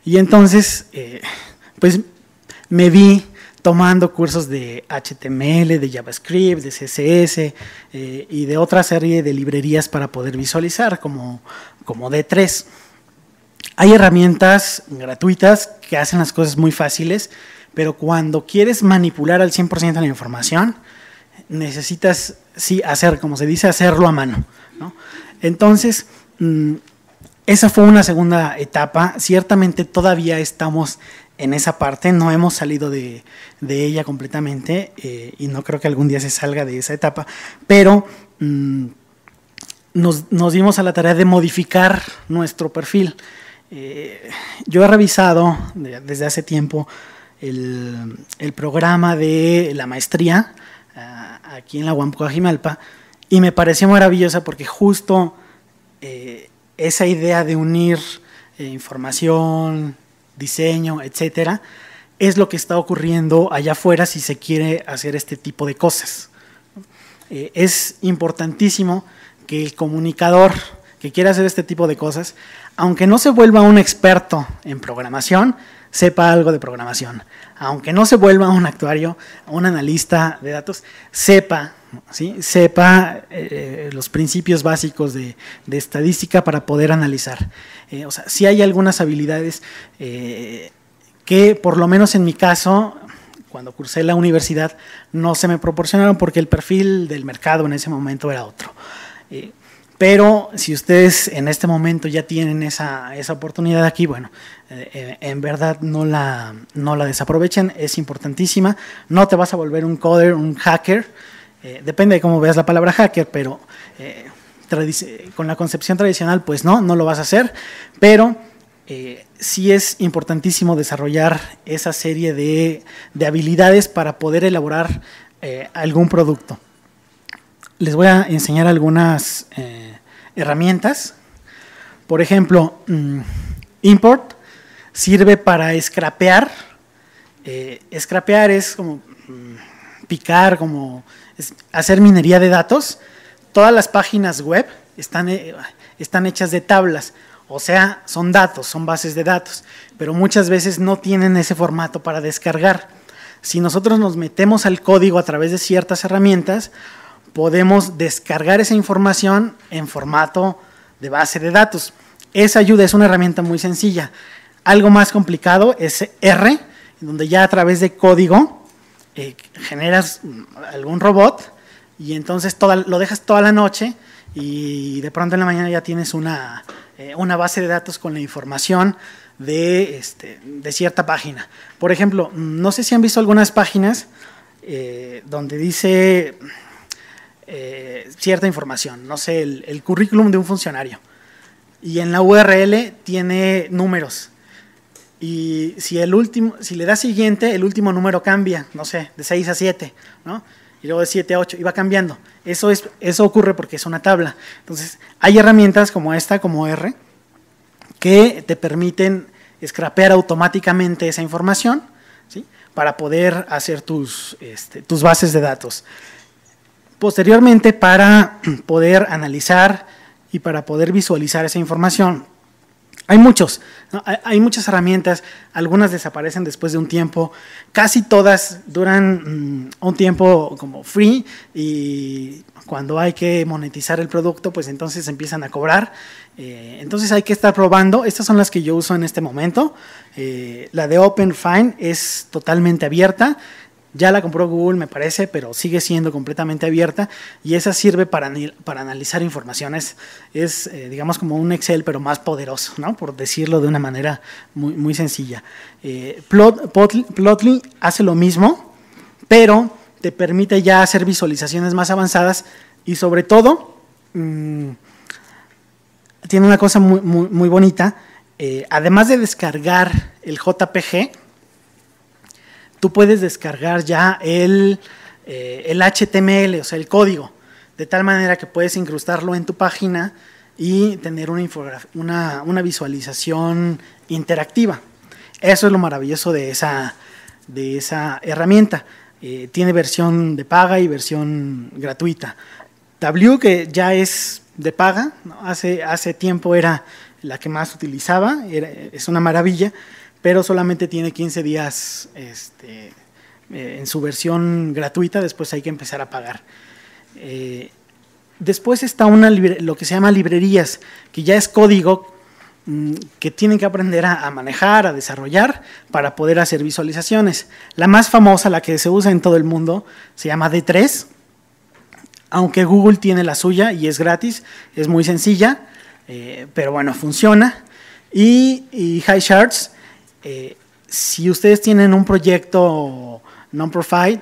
Y entonces, pues me vi tomando cursos de HTML, de JavaScript, de CSS, y de otra serie de librerías para poder visualizar, como D3. Hay herramientas gratuitas que hacen las cosas muy fáciles, pero cuando quieres manipular al 100% la información, necesitas, sí, como se dice, hacerlo a mano, ¿no? Entonces, esa fue una segunda etapa. Ciertamente todavía estamos en esa parte, no hemos salido de ella completamente y no creo que algún día se salga de esa etapa, pero nos dimos a la tarea de modificar nuestro perfil. Yo he revisado desde hace tiempo el programa de la maestría aquí en la UAM Coajimalpa y me pareció maravillosa porque justo esa idea de unir información, diseño, etcétera, es lo que está ocurriendo allá afuera si se quiere hacer este tipo de cosas. Es importantísimo que el comunicador que quiera hacer este tipo de cosas, aunque no se vuelva un experto en programación, sepa algo de programación. Aunque no se vuelva un actuario, un analista de datos, sepa, ¿sí? Sepa los principios básicos de estadística para poder analizar. O sea, sí hay algunas habilidades que, por lo menos en mi caso, cuando cursé la universidad, no se me proporcionaron porque el perfil del mercado en ese momento era otro. Pero si ustedes en este momento ya tienen esa oportunidad aquí, bueno, en verdad no la desaprovechen, es importantísima. No te vas a volver un coder, un hacker, depende de cómo veas la palabra hacker, pero con la concepción tradicional, pues no lo vas a hacer, pero sí es importantísimo desarrollar esa serie de habilidades para poder elaborar algún producto. Les voy a enseñar algunas herramientas. Por ejemplo, import sirve para scrapear. Scrapear es como picar, como hacer minería de datos. Todas las páginas web están hechas de tablas, o sea, son datos, son bases de datos, pero muchas veces no tienen ese formato para descargar. Si nosotros nos metemos al código a través de ciertas herramientas, podemos descargar esa información en formato de base de datos. Esa ayuda es una herramienta muy sencilla. Algo más complicado es R, donde ya a través de código generas algún robot y entonces lo dejas toda la noche y de pronto en la mañana ya tienes una base de datos con la información de cierta página. Por ejemplo, no sé si han visto algunas páginas donde dice cierta información, no sé, el currículum de un funcionario, y en la URL tiene números, y si le das siguiente, el último número cambia, no sé, de 6 a 7, ¿no? Y luego de 7 a 8, y va cambiando. Eso ocurre porque es una tabla. Entonces, hay herramientas como esta, como R, que te permiten scrapear automáticamente esa información, ¿sí? Para poder hacer tus bases de datos. Posteriormente, para poder analizar y para poder visualizar esa información, hay muchas herramientas, algunas desaparecen después de un tiempo, casi todas duran un tiempo como free y cuando hay que monetizar el producto, pues entonces empiezan a cobrar. Entonces hay que estar probando. Estas son las que yo uso en este momento. La de OpenFind es totalmente abierta. Ya la compró Google, me parece, pero sigue siendo completamente abierta y esa sirve para analizar informaciones. Es digamos, como un Excel, pero más poderoso, ¿no? Por decirlo de una manera muy, muy sencilla. Plotly hace lo mismo, pero te permite ya hacer visualizaciones más avanzadas y sobre todo tiene una cosa muy, muy, muy bonita. Además de descargar el JPG, tú puedes descargar ya el HTML, o sea, el código, de tal manera que puedes incrustarlo en tu página y tener una visualización interactiva. Eso es lo maravilloso de esa herramienta. Tiene versión de paga y versión gratuita. Tableau, que ya es de paga, ¿no? Hace tiempo era la que más utilizaba, es una maravilla, pero solamente tiene 15 días en su versión gratuita, después hay que empezar a pagar. Después está lo que se llama librerías, que ya es código que tienen que aprender a manejar, a desarrollar para poder hacer visualizaciones. La más famosa, la que se usa en todo el mundo, se llama D3, aunque Google tiene la suya y es gratis, es muy sencilla. pero bueno, funciona. Y HighCharts, si ustedes tienen un proyecto non-profit,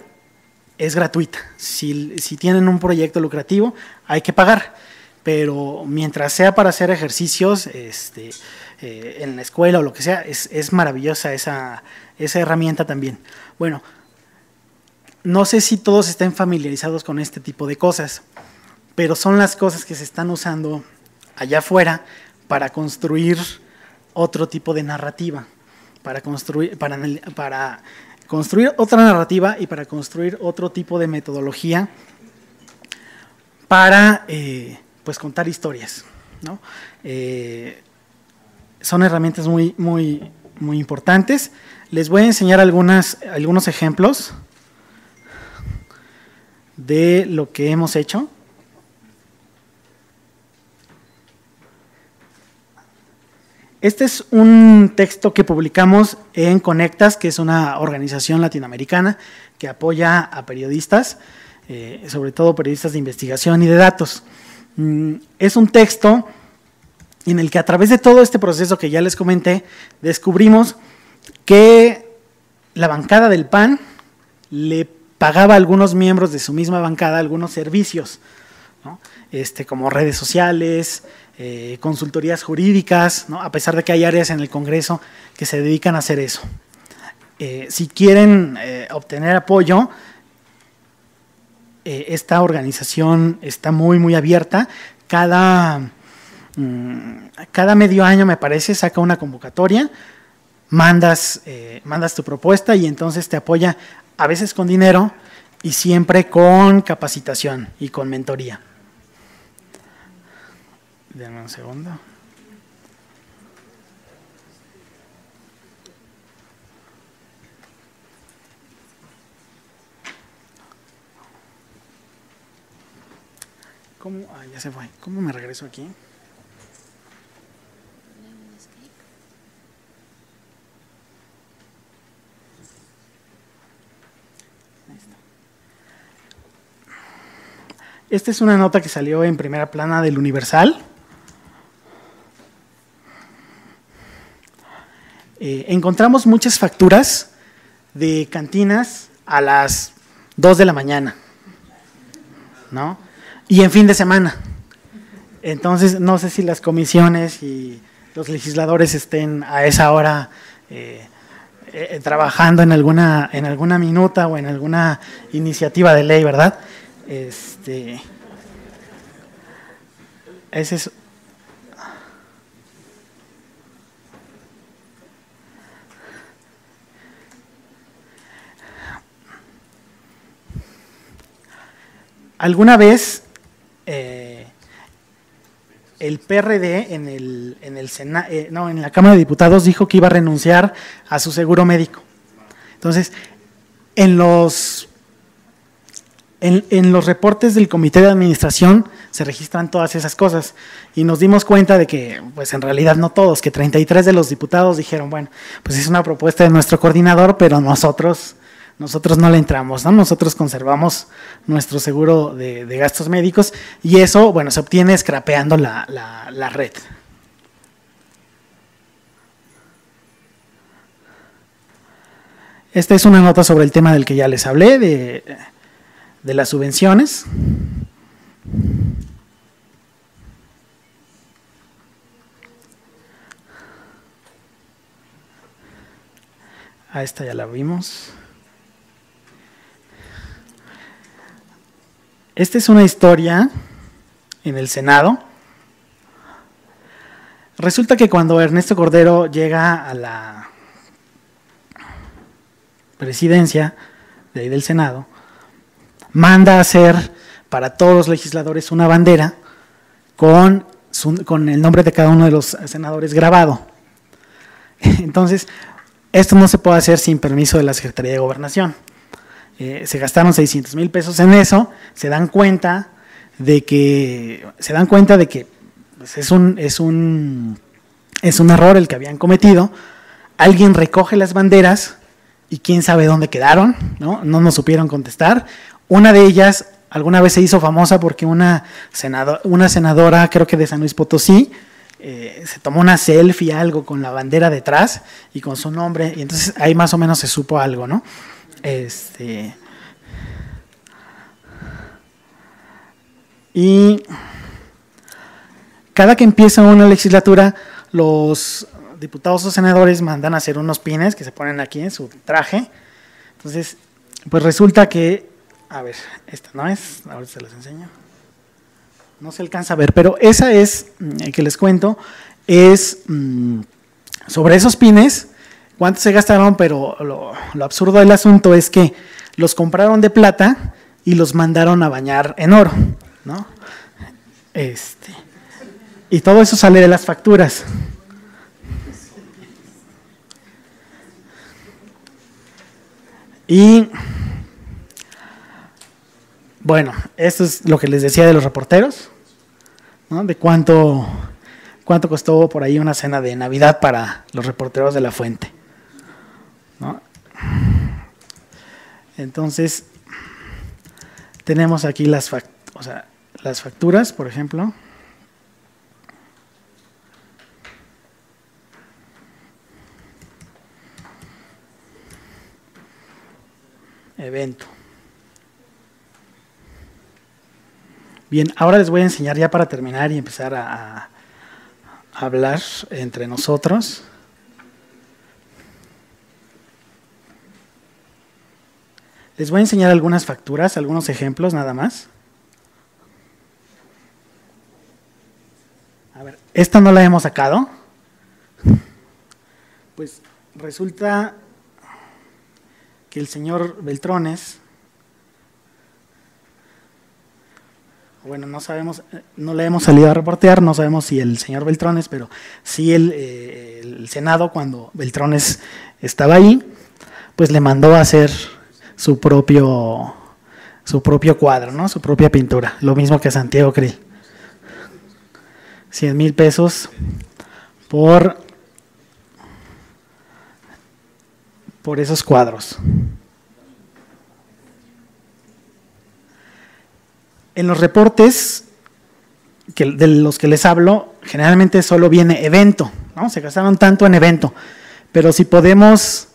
es gratuita. Si tienen un proyecto lucrativo, hay que pagar. Pero mientras sea para hacer ejercicios en la escuela o lo que sea, es maravillosa esa herramienta también. Bueno, no sé si todos estén familiarizados con este tipo de cosas, pero son las cosas que se están usando allá afuera para construir otro tipo de narrativa, para construir otra narrativa y para construir otro tipo de metodología para pues contar historias, ¿no? Son herramientas muy, muy, muy importantes. Les voy a enseñar algunos ejemplos de lo que hemos hecho. Este es un texto que publicamos en Conectas, que es una organización latinoamericana que apoya a periodistas, sobre todo periodistas de investigación y de datos. Es un texto en el que a través de todo este proceso que ya les comenté, descubrimos que la bancada del PAN le pagaba a algunos miembros de su misma bancada algunos servicios, ¿no? Como redes sociales, consultorías jurídicas, ¿no? A pesar de que hay áreas en el Congreso que se dedican a hacer eso. Si quieren obtener apoyo, esta organización está muy, muy abierta. Cada medio año, me parece, saca una convocatoria, mandas tu propuesta y entonces te apoya, a veces con dinero y siempre con capacitación y con mentoría. Denme un segundo. ¿Cómo? Ah, ya se fue. ¿Cómo me regreso aquí? Esta es una nota que salió en primera plana del Universal. Encontramos muchas facturas de cantinas a las 2 de la mañana, ¿no? Y en fin de semana. Entonces, no sé si las comisiones y los legisladores estén a esa hora trabajando en alguna minuta o en alguna iniciativa de ley, ¿verdad? Ese es. Alguna vez el PRD en la Cámara de Diputados dijo que iba a renunciar a su seguro médico. Entonces, en los reportes del comité de administración se registran todas esas cosas y nos dimos cuenta de que, pues en realidad no todos, que 33 de los diputados dijeron, bueno, pues es una propuesta de nuestro coordinador, pero nosotros no le entramos, ¿no? Nosotros conservamos nuestro seguro de gastos médicos y eso, bueno, se obtiene scrapeando la red. Esta es una nota sobre el tema del que ya les hablé, de las subvenciones. A esta ya la vimos. Esta es una historia en el Senado. Resulta que cuando Ernesto Cordero llega a la presidencia de ahí del Senado, manda a hacer para todos los legisladores una bandera con el nombre de cada uno de los senadores grabado. Entonces, esto no se puede hacer sin permiso de la Secretaría de Gobernación. Se gastaron 600,000 pesos en eso, se dan cuenta de que pues es un error el que habían cometido. Alguien recoge las banderas y quién sabe dónde quedaron, ¿no? No nos supieron contestar. Una de ellas alguna vez se hizo famosa porque una senadora, creo que de San Luis Potosí, se tomó una selfie, algo con la bandera detrás y con su nombre, y entonces ahí más o menos se supo algo, ¿no? Y cada que empieza una legislatura, los diputados o senadores mandan a hacer unos pines que se ponen aquí en su traje. Entonces, pues resulta que, a ver, esta no es, ahorita se las enseño. No se alcanza a ver, pero esa es, que les cuento, es sobre esos pines, cuánto se gastaron, pero lo absurdo del asunto es que los compraron de plata y los mandaron a bañar en oro, ¿no? Y todo eso sale de las facturas. Y bueno, esto es lo que les decía de los reporteros, ¿no? De cuánto costó por ahí una cena de Navidad para los reporteros de La Fuente, ¿no? Entonces, tenemos aquí las facturas, por ejemplo. Evento. Bien, ahora les voy a enseñar ya para terminar y empezar a hablar entre nosotros. Les voy a enseñar algunas facturas, algunos ejemplos nada más. A ver, esta no la hemos sacado. Pues resulta que el señor Beltrones, bueno, no sabemos, no le hemos salido a reportear, no sabemos si el señor Beltrones, pero sí el Senado, cuando Beltrones estaba ahí, pues le mandó a hacer su propio cuadro, ¿no? Su propia pintura, lo mismo que Santiago Krill. 100,000 pesos por esos cuadros. En los reportes de los que les hablo, generalmente solo viene evento, ¿no? Se gastaron tanto en evento, pero si pedimos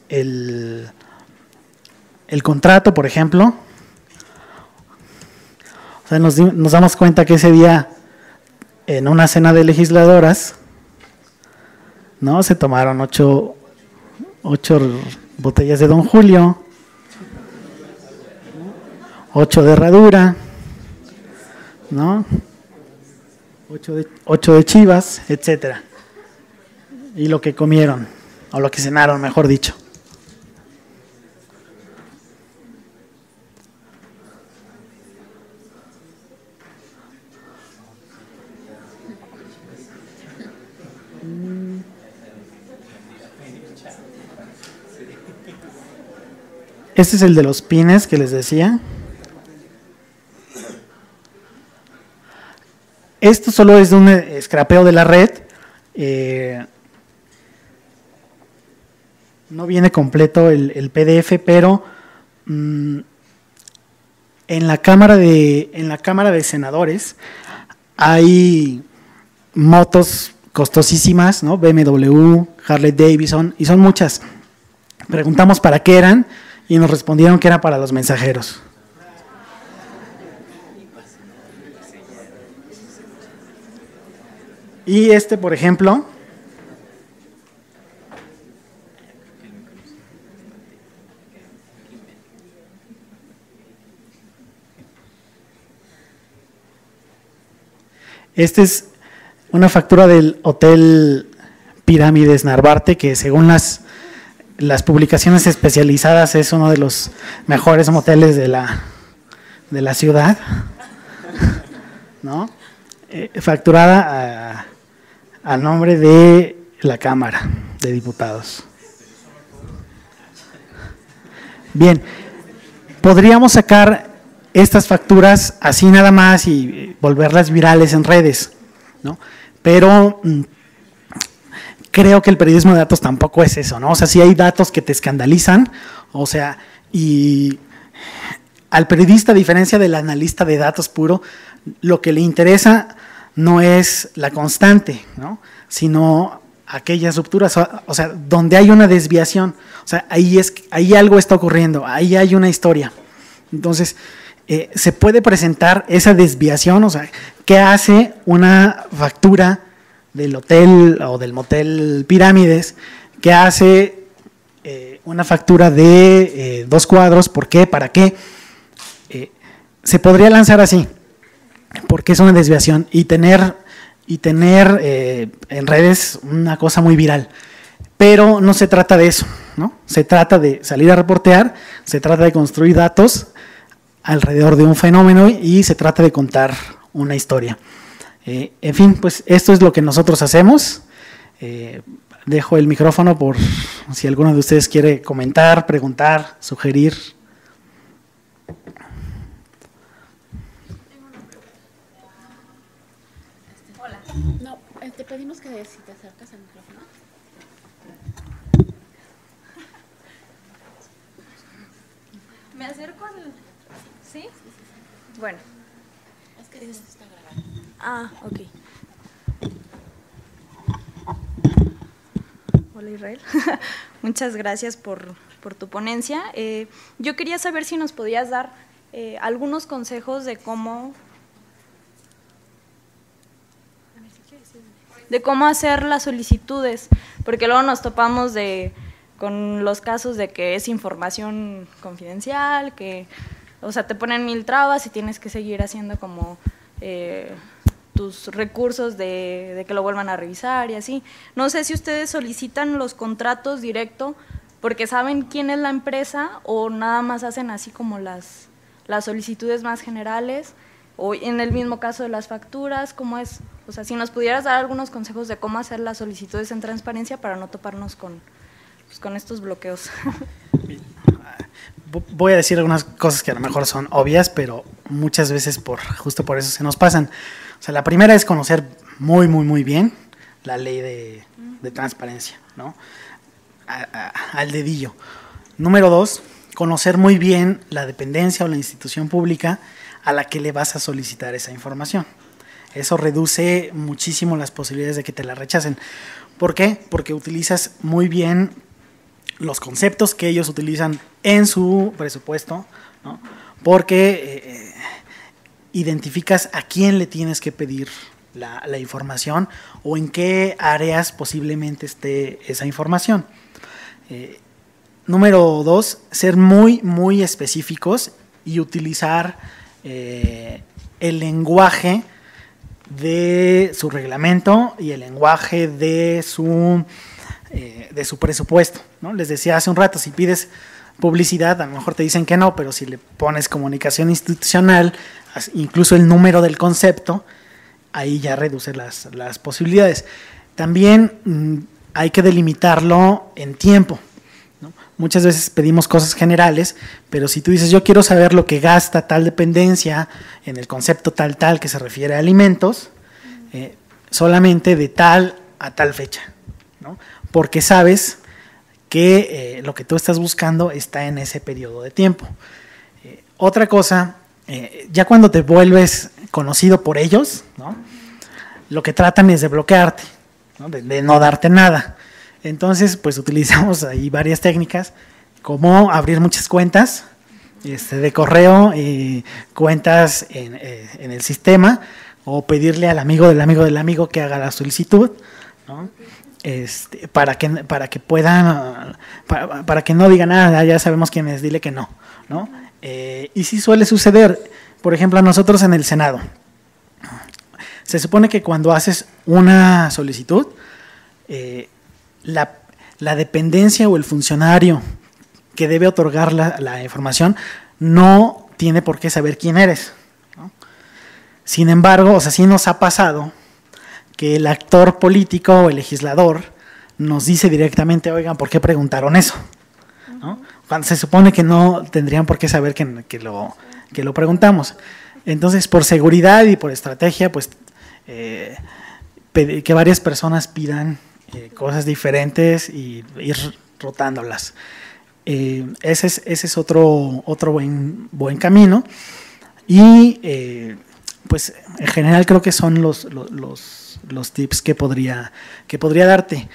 el contrato, por ejemplo, o sea, nos damos cuenta que ese día, en una cena de legisladoras, ¿no? Se tomaron 8 botellas de Don Julio, 8 de Herradura, ¿no? 8 de Chivas, etcétera. Y lo que comieron, o lo que cenaron, mejor dicho. Este es el de los pines que les decía. Esto solo es de un scrapeo de la red. No viene completo el PDF, pero en la Cámara de Senadores hay motos costosísimas, ¿no? BMW, Harley Davidson, y son muchas. Preguntamos para qué eran y nos respondieron que era para los mensajeros. Y por ejemplo, es una factura del Hotel Pirámides Narvarte, que según las publicaciones especializadas es uno de los mejores moteles de la ciudad, ¿no? Facturada a nombre de la Cámara de Diputados. Bien, podríamos sacar estas facturas así nada más y volverlas virales en redes, ¿no? Pero creo que el periodismo de datos tampoco es eso, ¿no? O sea, sí hay datos que te escandalizan, o sea, y al periodista, a diferencia del analista de datos puro, lo que le interesa no es la constante, ¿no? Sino aquellas rupturas, o sea, donde hay una desviación, o sea, ahí algo está ocurriendo, ahí hay una historia. Entonces, se puede presentar esa desviación, o sea, ¿qué hace una factura del hotel o del motel Pirámides? ¿Qué hace una factura de 2 cuadros? ¿Por qué? ¿Para qué? Se podría lanzar así, porque es una desviación, y tener en redes una cosa muy viral. Pero no se trata de eso, ¿no? Se trata de salir a reportear, se trata de construir datos alrededor de un fenómeno y se trata de contar una historia. En fin, pues esto es lo que nosotros hacemos. Dejo el micrófono por si alguno de ustedes quiere comentar, preguntar, sugerir. Hola. No, te pedimos que si te acercas al micrófono. ¿Me acerco al...? ¿Sí? Bueno. Es que eso está grabando. Ah, ok. Hola Israel, muchas gracias por tu ponencia. Yo quería saber si nos podías dar algunos consejos de cómo hacer las solicitudes, porque luego nos topamos con los casos de que es información confidencial, que, o sea, te ponen 1000 trabas y tienes que seguir haciendo como tus recursos de que lo vuelvan a revisar y así. No sé si ustedes solicitan los contratos directo porque saben quién es la empresa o nada más hacen así como las solicitudes más generales, o en el mismo caso de las facturas, ¿cómo es? O sea, si nos pudieras dar algunos consejos de cómo hacer las solicitudes en transparencia para no toparnos con estos bloqueos. Voy a decir algunas cosas que a lo mejor son obvias, pero muchas veces justo por eso se nos pasan. O sea, la primera es conocer muy, muy, muy bien la ley de transparencia, ¿no? Al dedillo. Número 2, conocer muy bien la dependencia o la institución pública a la que le vas a solicitar esa información. Eso reduce muchísimo las posibilidades de que te la rechacen. ¿Por qué? Porque utilizas muy bien los conceptos que ellos utilizan en su presupuesto, ¿no? Porque identificas a quién le tienes que pedir la información o en qué áreas posiblemente esté esa información. Número 2, ser muy, muy específicos y utilizar el lenguaje de su reglamento y el lenguaje de su presupuesto, ¿no? Les decía hace un rato, si pides publicidad, a lo mejor te dicen que no, pero si le pones comunicación institucional, incluso el número del concepto, ahí ya reduce las posibilidades. También hay que delimitarlo en tiempo, ¿no? Muchas veces pedimos cosas generales, pero si tú dices, yo quiero saber lo que gasta tal dependencia en el concepto tal que se refiere a alimentos, solamente de tal a tal fecha, ¿no? Porque sabes que lo que tú estás buscando está en ese periodo de tiempo. Otra cosa, ya cuando te vuelves conocido por ellos, ¿no? Lo que tratan es de bloquearte, ¿no? De no darte nada. Entonces, pues utilizamos ahí varias técnicas, como abrir muchas cuentas de correo, cuentas en el sistema, o pedirle al amigo del amigo del amigo que haga la solicitud, ¿no? Para que puedan, para que no digan nada, ya sabemos quién es, dile que no, ¿no? Y sí suele suceder, por ejemplo, a nosotros en el Senado. Se supone que cuando haces una solicitud, la dependencia o el funcionario que debe otorgar la información no tiene por qué saber quién eres, ¿no? Sin embargo, o sea, sí nos ha pasado que el actor político o el legislador nos dice directamente, oigan, ¿por qué preguntaron eso? ¿No? Cuando se supone que no tendrían por qué saber que lo preguntamos. Entonces, por seguridad y por estrategia, pues que varias personas pidan cosas diferentes y ir rotándolas. Ese es otro buen camino. Y pues en general creo que son los tips que podría darte.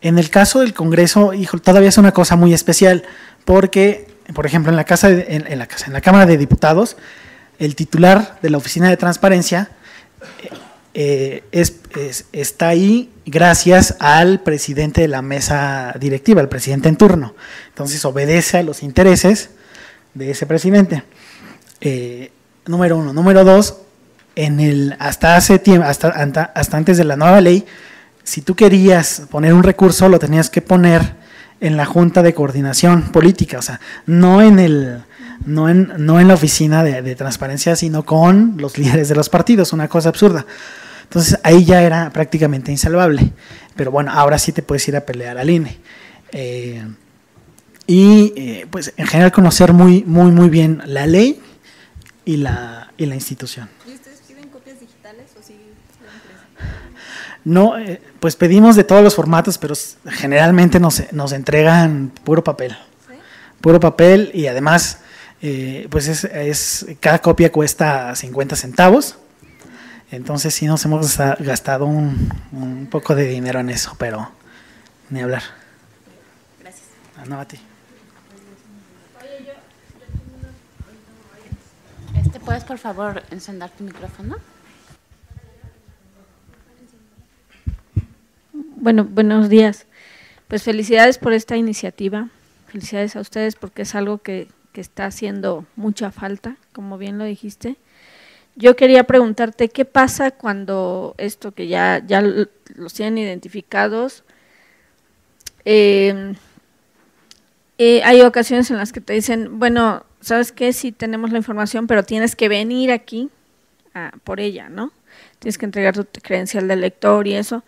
En el caso del Congreso, todavía es una cosa muy especial, porque, por ejemplo, en la Cámara de Diputados, el titular de la Oficina de Transparencia está ahí gracias al presidente de la mesa directiva, el presidente en turno. Entonces obedece a los intereses de ese presidente. Número uno. Número dos, hasta hace tiempo, hasta antes de la nueva ley, si tú querías poner un recurso, lo tenías que poner en la Junta de Coordinación Política, o sea, no en la oficina de transparencia, sino con los líderes de los partidos, una cosa absurda. Entonces ahí ya era prácticamente insalvable, pero bueno, ahora sí te puedes ir a pelear al INE. Pues en general conocer muy bien la ley y la institución. ¿Y ustedes piden copias digitales o sí lo impreso? No, pues pedimos de todos los formatos, pero generalmente nos entregan puro papel. ¿Sí? Puro papel, y además pues cada copia cuesta 50 centavos. Entonces sí nos hemos gastado un poco de dinero en eso, pero ni hablar. Gracias. No, a ti. ¿Puedes, por favor, encender tu micrófono? Bueno, buenos días. Pues felicidades por esta iniciativa. Felicidades a ustedes porque es algo que está haciendo mucha falta, como bien lo dijiste. Yo quería preguntarte, ¿qué pasa cuando esto que ya los tienen identificados? Hay ocasiones en las que te dicen, bueno, ¿sabes qué? Sí tenemos la información, pero tienes que venir aquí por ella, ¿no? Tienes que entregar tu credencial de lector y eso.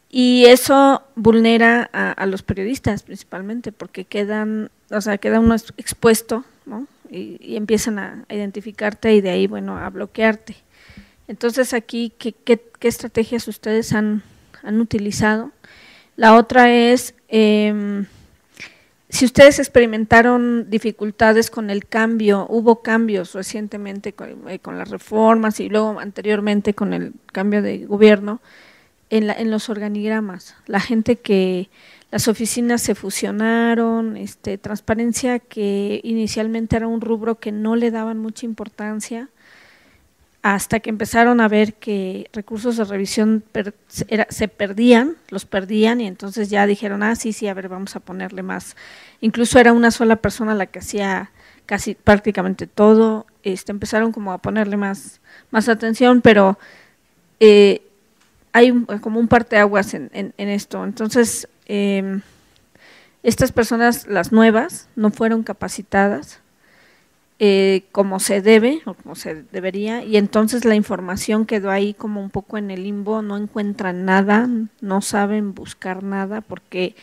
Y eso vulnera a los periodistas principalmente, porque queda uno expuesto, ¿no? Y empiezan a identificarte y de ahí, bueno, a bloquearte. Entonces aquí, ¿qué estrategias ustedes han utilizado? La otra es, si ustedes experimentaron dificultades con el cambio, hubo cambios recientemente con las reformas y luego anteriormente con el cambio de gobierno en los organigramas, la gente que las oficinas se fusionaron, transparencia que inicialmente era un rubro que no le daban mucha importancia, hasta que empezaron a ver que recursos de revisión los perdían y entonces ya dijeron, sí, a ver, vamos a ponerle más. Incluso era una sola persona la que hacía casi prácticamente todo, empezaron como a ponerle más atención, pero hay como un parteaguas en esto. Entonces, estas personas, las nuevas, no fueron capacitadas como se debe o como se debería, y entonces la información quedó ahí como un poco en el limbo, no encuentran nada, no saben buscar nada, porque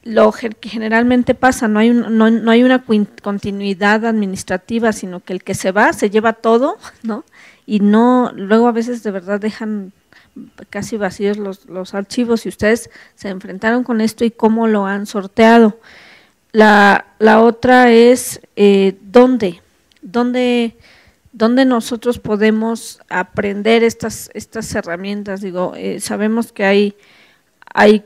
lo que generalmente pasa, no hay una continuidad administrativa, sino que el que se va se lleva todo, ¿no? Y luego a veces de verdad dejan casi vacíos los archivos, y ustedes se enfrentaron con esto y cómo lo han sorteado. La otra es ¿dónde nosotros podemos aprender estas herramientas? Digo, sabemos que hay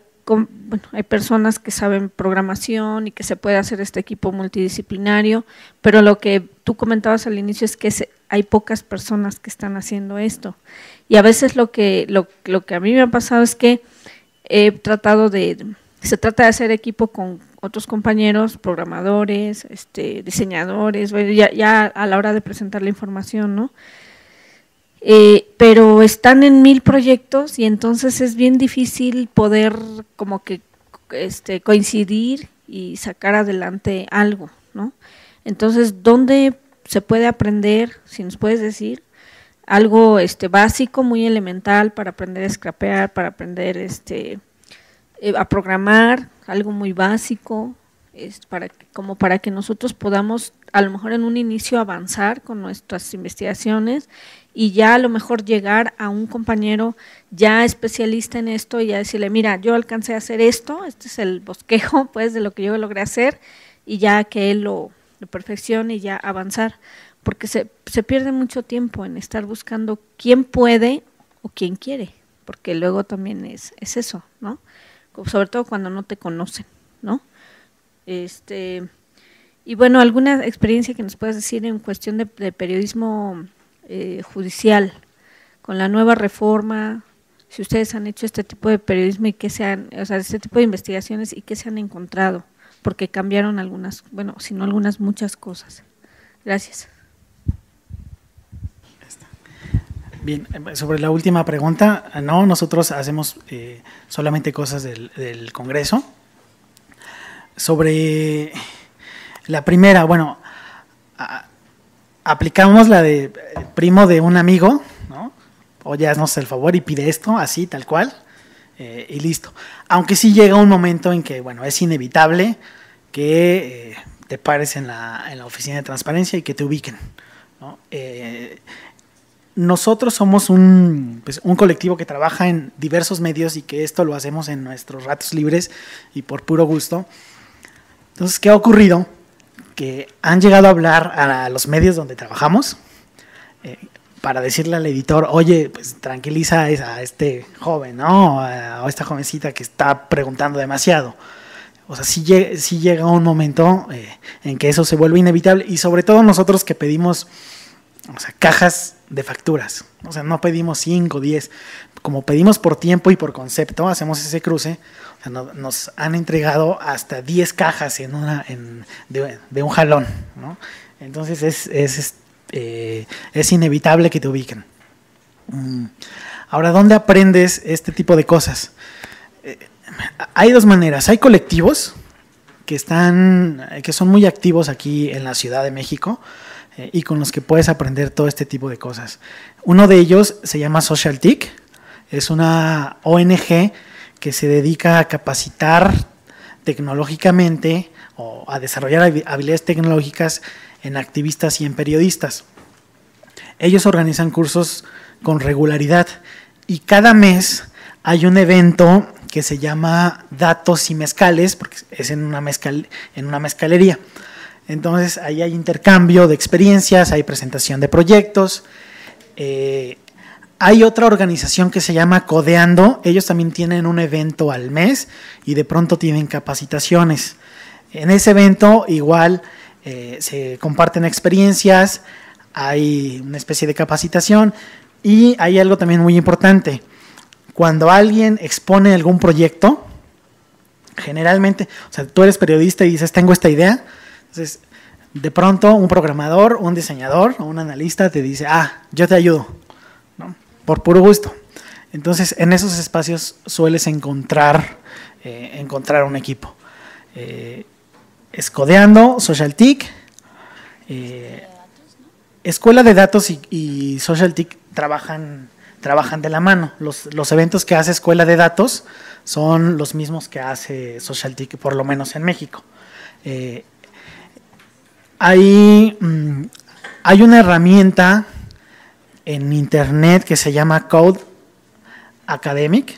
personas que saben programación y que se puede hacer este equipo multidisciplinario, pero lo que tú comentabas al inicio es que hay pocas personas que están haciendo esto, y a veces lo que a mí me ha pasado es que se trata de hacer equipo con otros compañeros, programadores, diseñadores, ya a la hora de presentar la información, ¿no? Pero están en 1000 proyectos y entonces es bien difícil poder como que coincidir y sacar adelante algo, ¿no? Entonces, ¿dónde se puede aprender, si nos puedes decir, algo básico, muy elemental para aprender a scrapear, para aprender a programar, algo muy básico, para que nosotros podamos a lo mejor en un inicio avanzar con nuestras investigaciones y ya a lo mejor llegar a un compañero ya especialista en esto y ya decirle, mira, yo alcancé a hacer esto, este es el bosquejo pues de lo que yo logré hacer, y ya que él lo perfeccione y ya avanzar, porque se pierde mucho tiempo en estar buscando quién puede o quién quiere, porque luego también es eso, ¿no? Sobre todo cuando no te conocen, ¿no? Y bueno, ¿alguna experiencia que nos puedas decir en cuestión de periodismo judicial con la nueva reforma? Si ustedes han hecho este tipo de periodismo y qué este tipo de investigaciones y qué se han encontrado, porque cambiaron algunas, bueno, si no algunas, muchas cosas. Gracias. Bien, sobre la última pregunta, no, nosotros hacemos solamente cosas del Congreso. Sobre la primera, bueno, aplicamos la de primo de un amigo, ¿no? Oye, haznos el favor y pide esto, así, tal cual, y listo. Aunque sí llega un momento en que, bueno, es inevitable que te pares en la oficina de transparencia y que te ubiquen, ¿no? Nosotros somos un colectivo que trabaja en diversos medios y que esto lo hacemos en nuestros ratos libres y por puro gusto. Entonces, ¿qué ha ocurrido? Que han llegado a hablar a los medios donde trabajamos para decirle al editor, oye, pues tranquiliza a este joven, ¿no? A esta jovencita que está preguntando demasiado. O sea, sí llega un momento en que eso se vuelve inevitable, y sobre todo nosotros que pedimos, o sea, cajas de facturas, o sea, no pedimos 5, 10, como pedimos por tiempo y por concepto, hacemos ese cruce. O sea, nos han entregado hasta 10 cajas de un jalón, ¿no? Entonces es inevitable que te ubiquen. Ahora, ¿dónde aprendes este tipo de cosas? Hay dos maneras. Hay colectivos que son muy activos aquí en la Ciudad de México, y con los que puedes aprender todo este tipo de cosas. Uno de ellos se llama SocialTIC, es una ONG que se dedica a capacitar tecnológicamente o a desarrollar habilidades tecnológicas en activistas y en periodistas. Ellos organizan cursos con regularidad y cada mes hay un evento que se llama Datos y Mezcales, porque es en una mezcalería. Entonces, ahí hay intercambio de experiencias, hay presentación de proyectos. Hay otra organización que se llama Codeando. Ellos también tienen un evento al mes y de pronto tienen capacitaciones. En ese evento igual se comparten experiencias, hay una especie de capacitación y hay algo también muy importante. Cuando alguien expone algún proyecto, generalmente, o sea, tú eres periodista y dices, tengo esta idea. Entonces, de pronto un programador, un diseñador o un analista te dice, yo te ayudo, ¿no? Por puro gusto. Entonces, en esos espacios sueles encontrar un equipo. Codeando, SocialTIC, Escuela de Datos y SocialTIC trabajan de la mano. Los eventos que hace Escuela de Datos son los mismos que hace SocialTIC, por lo menos en México. Hay una herramienta en internet que se llama Code Academic.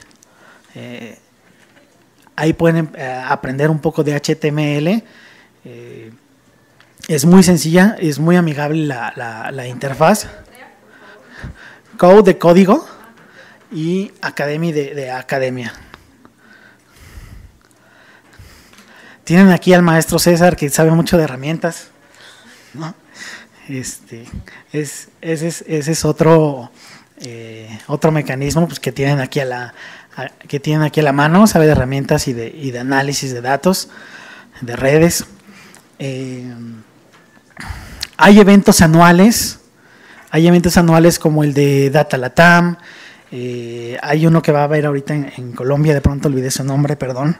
Ahí pueden aprender un poco de HTML. Es muy sencilla, es muy amigable la interfaz. Code de código y Academy de academia. Tienen aquí al maestro César, que sabe mucho de herramientas, ¿no? Ese es otro mecanismo, pues, que tienen aquí a la mano, sabe de herramientas y de análisis de datos, de redes. Hay eventos anuales como el de Data Latam. Hay uno que va a haber ahorita en Colombia, de pronto olvidé su nombre, perdón,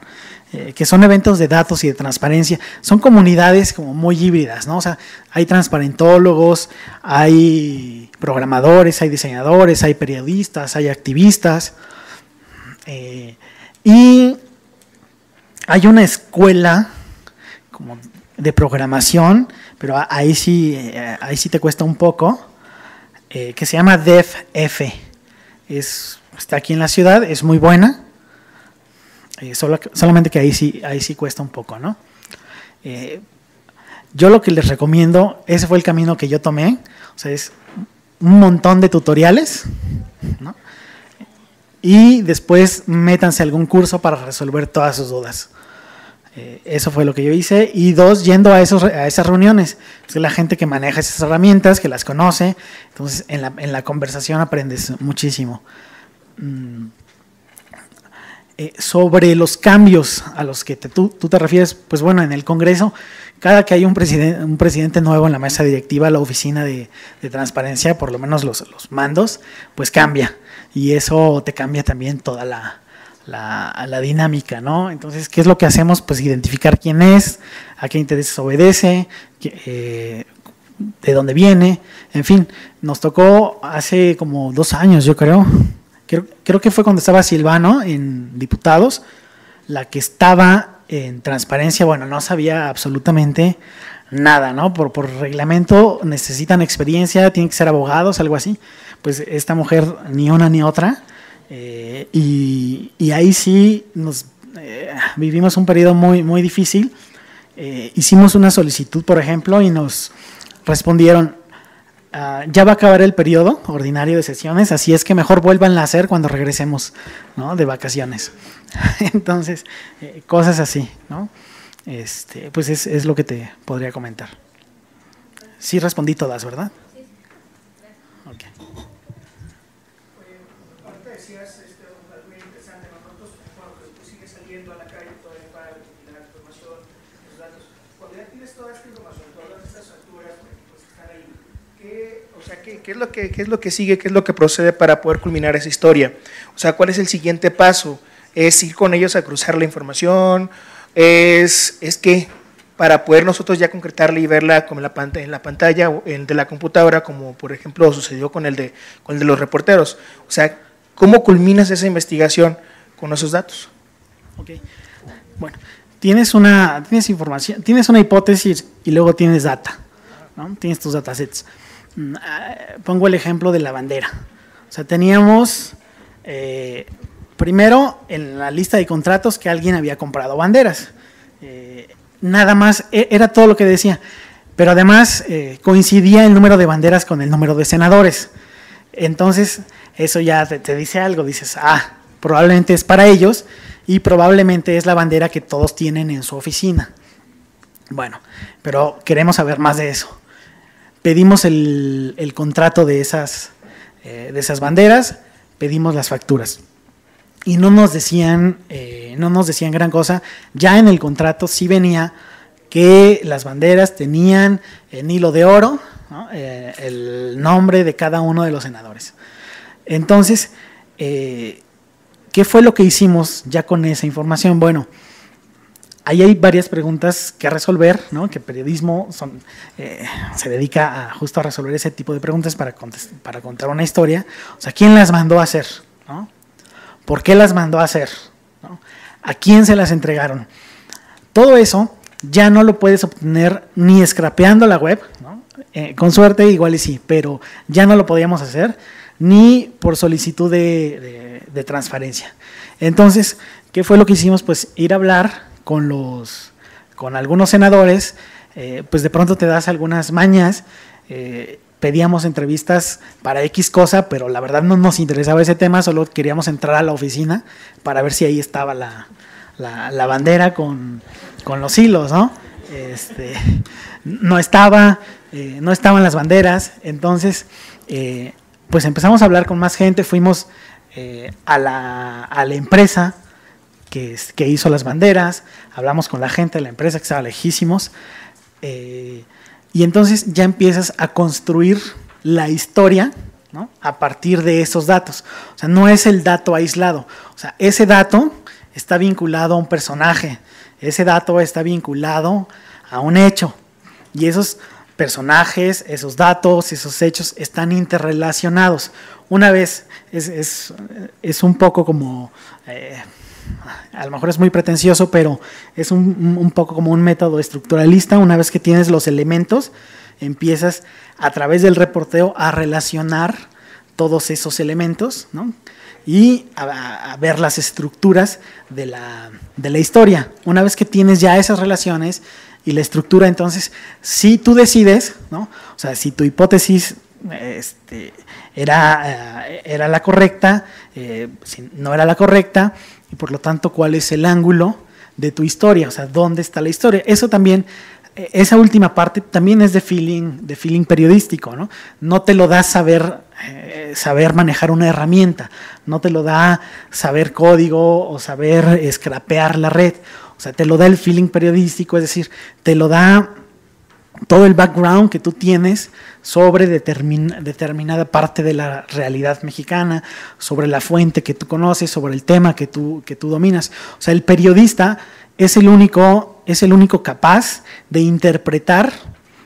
que son eventos de datos y de transparencia. Son comunidades como muy híbridas, ¿no? O sea, hay transparentólogos, hay programadores, hay diseñadores, hay periodistas, hay activistas, y hay una escuela como de programación, pero ahí sí te cuesta un poco, que se llama DevF. Está aquí en la ciudad, es muy buena, solamente que ahí sí cuesta un poco, ¿no? Yo lo que les recomiendo, ese fue el camino que yo tomé, o sea, es un montón de tutoriales, ¿no? Y después métanse a algún curso para resolver todas sus dudas. Eso fue lo que yo hice. Y 2, yendo a esas reuniones. Es la gente que maneja esas herramientas, que las conoce. Entonces, en la conversación aprendes muchísimo. Sobre los cambios a los que tú te refieres, pues bueno, en el Congreso, cada que hay un presidente nuevo en la mesa directiva, la oficina de transparencia, por lo menos los mandos, pues cambia. Y eso te cambia también toda la dinámica, ¿no? Entonces, ¿qué es lo que hacemos? Pues identificar quién es, a qué intereses obedece, de dónde viene, en fin. Nos tocó hace como 2 años, yo creo que fue cuando estaba Silvano en Diputados, la que estaba en transparencia, bueno, no sabía absolutamente nada, ¿no? Por reglamento necesitan experiencia, tienen que ser abogados, algo así. Pues esta mujer ni una ni otra, y ahí sí vivimos un periodo muy, muy difícil. Hicimos una solicitud, por ejemplo, y nos respondieron: ya va a acabar el periodo ordinario de sesiones, así es que mejor vuélvanla a hacer cuando regresemos, ¿no?, de vacaciones. Entonces, cosas así, ¿no? Pues es lo que te podría comentar. Sí respondí todas, ¿verdad? Sí. Okay. Ahorita decías algo muy interesante, nosotros, bueno, que tú sigues saliendo a la calle todavía para recopilar información, los datos. Cuando ya tienes toda esta información, todas estas facturas, pues están ahí. ¿Qué es lo que sigue? ¿Qué es lo que procede para poder culminar esa historia? O sea, ¿cuál es el siguiente paso? ¿Es ir con ellos a cruzar la información? ¿Es que para poder nosotros ya concretarla y verla como en la pantalla de la computadora, como por ejemplo sucedió con el de los reporteros? O sea, ¿cómo culminas esa investigación con esos datos? Okay. Bueno, tienes información, tienes una hipótesis y luego tienes data, ¿no? Tienes tus datasets. Pongo el ejemplo de la bandera. O sea, teníamos primero en la lista de contratos que alguien había comprado banderas. Nada más, era todo lo que decía. Pero además coincidía el número de banderas con el número de senadores. Entonces, eso ya te dice algo. Dices, probablemente es para ellos y probablemente es la bandera que todos tienen en su oficina. Bueno, pero queremos saber más de eso. Pedimos el contrato de esas banderas, pedimos las facturas y no nos decían gran cosa. Ya en el contrato sí venía que las banderas tenían en hilo de oro, ¿no?, el nombre de cada uno de los senadores. Entonces, ¿qué fue lo que hicimos ya con esa información? Bueno, ahí hay varias preguntas que resolver, ¿no? Que periodismo se dedica justo a resolver ese tipo de preguntas para contar una historia. O sea, ¿quién las mandó a hacer, ¿no? ¿Por qué las mandó a hacer, ¿no? ¿A quién se las entregaron? Todo eso ya no lo puedes obtener ni scrapeando la web, ¿no? Con suerte igual y sí, pero ya no lo podíamos hacer ni por solicitud de transparencia. Entonces, ¿qué fue lo que hicimos? Pues ir a hablar con algunos senadores, pues de pronto te das algunas mañas. Pedíamos entrevistas para X cosa, pero la verdad no nos interesaba ese tema, solo queríamos entrar a la oficina para ver si ahí estaba la bandera con los hilos, ¿no? No estaban las banderas. Entonces, pues empezamos a hablar con más gente, fuimos a la empresa que hizo las banderas, hablamos con la gente de la empresa que estaba lejísimos, y entonces ya empiezas a construir la historia, ¿no?, a partir de esos datos. O sea, no es el dato aislado. O sea, ese dato está vinculado a un personaje, ese dato está vinculado a un hecho, y esos personajes, esos datos, esos hechos están interrelacionados. Una vez, es un poco como, a lo mejor es muy pretencioso, pero es un poco como un método estructuralista. Una vez que tienes los elementos, empiezas a través del reporteo a relacionar todos esos elementos, ¿no?, y a ver las estructuras de la historia. Una vez que tienes ya esas relaciones, y la estructura. Entonces, si tú decides, ¿no? O sea, si tu hipótesis era la correcta, si no era la correcta, y por lo tanto, ¿cuál es el ángulo de tu historia? O sea, ¿dónde está la historia? Eso también, esa última parte también es de feeling periodístico, ¿no? No te lo da saber manejar una herramienta, no te lo da saber código o saber scrapear la red, o sea, te lo da el feeling periodístico, es decir, te lo da todo el background que tú tienes sobre determinada parte de la realidad mexicana, sobre la fuente que tú conoces, sobre el tema que tú dominas. O sea, el periodista es el único capaz de interpretar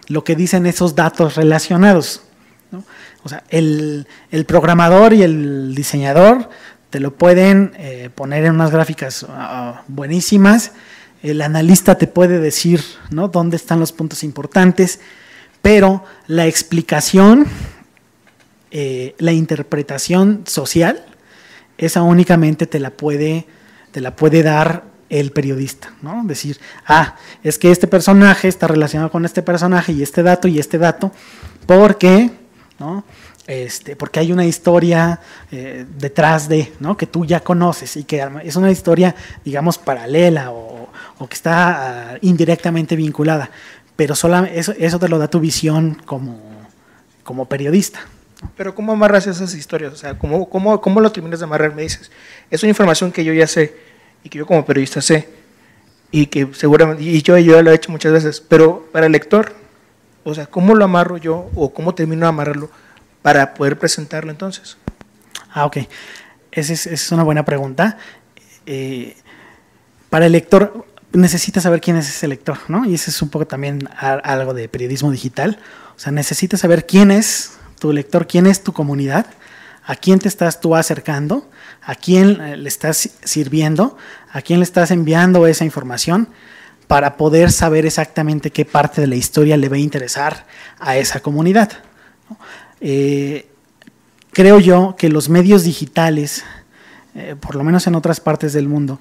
lo que dicen esos datos relacionados, ¿no? O sea, el programador y el diseñador te lo pueden poner en unas gráficas buenísimas. El analista te puede decir, ¿no?, dónde están los puntos importantes, pero la explicación, la interpretación social, esa únicamente te la puede dar el periodista, ¿no? Decir, es que este personaje está relacionado con este personaje y este dato, porque, ¿no?, porque hay una historia detrás de, ¿no?, que tú ya conoces y que es una historia, digamos, paralela o que está indirectamente vinculada, pero eso te lo da tu visión como periodista. Pero ¿cómo amarras esas historias? O sea, ¿cómo lo terminas de amarrar? Me dices, es una información que yo ya sé y que yo como periodista sé y que seguramente, y yo lo he hecho muchas veces, pero para el lector, o sea, ¿cómo lo amarro yo o cómo termino de amarrarlo para poder presentarlo entonces? Ok, esa es una buena pregunta. Para el lector, necesitas saber quién es ese lector, ¿no? Y ese es un poco también algo de periodismo digital. O sea, necesitas saber quién es tu lector, quién es tu comunidad, a quién te estás tú acercando, a quién le estás sirviendo, a quién le estás enviando esa información, para poder saber exactamente qué parte de la historia le va a interesar a esa comunidad, ¿no? Creo yo que los medios digitales, por lo menos en otras partes del mundo,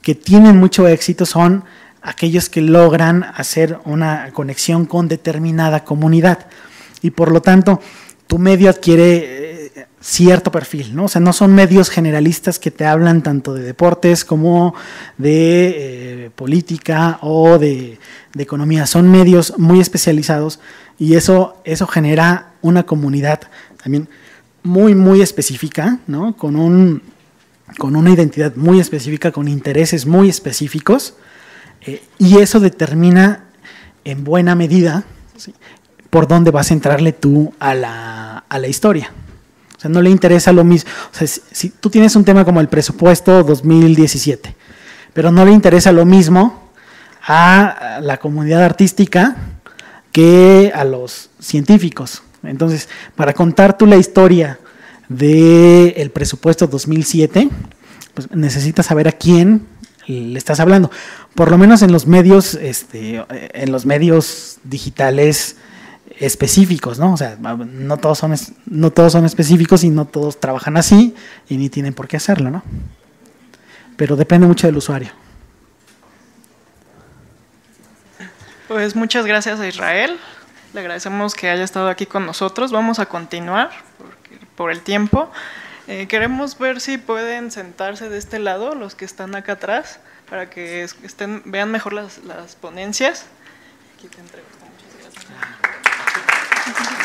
que tienen mucho éxito son aquellos que logran hacer una conexión con determinada comunidad y por lo tanto tu medio adquiere cierto perfil, ¿no? O sea, no son medios generalistas que te hablan tanto de deportes como de política o de economía, son medios muy especializados y eso genera una comunidad también muy específica, ¿no? Con una identidad muy específica, con intereses muy específicos, y eso determina en buena medida, ¿sí?, por dónde vas a entrarle tú a la historia. O sea, no le interesa lo mismo. O sea, si tú tienes un tema como el presupuesto 2017, pero no le interesa lo mismo a la comunidad artística que a los científicos. Entonces, para contar tú la historia del presupuesto 2007, pues necesitas saber a quién le estás hablando. Por lo menos en los medios, digitales específicos, ¿no? O sea, no todos son específicos y no todos trabajan así y ni tienen por qué hacerlo, ¿no? Pero depende mucho del usuario. Pues muchas gracias a Israel. Le agradecemos que haya estado aquí con nosotros. Vamos a continuar por el tiempo. Queremos ver si pueden sentarse de este lado, los que están acá atrás, para que vean mejor las ponencias. Aquí te entrego. Muchas gracias.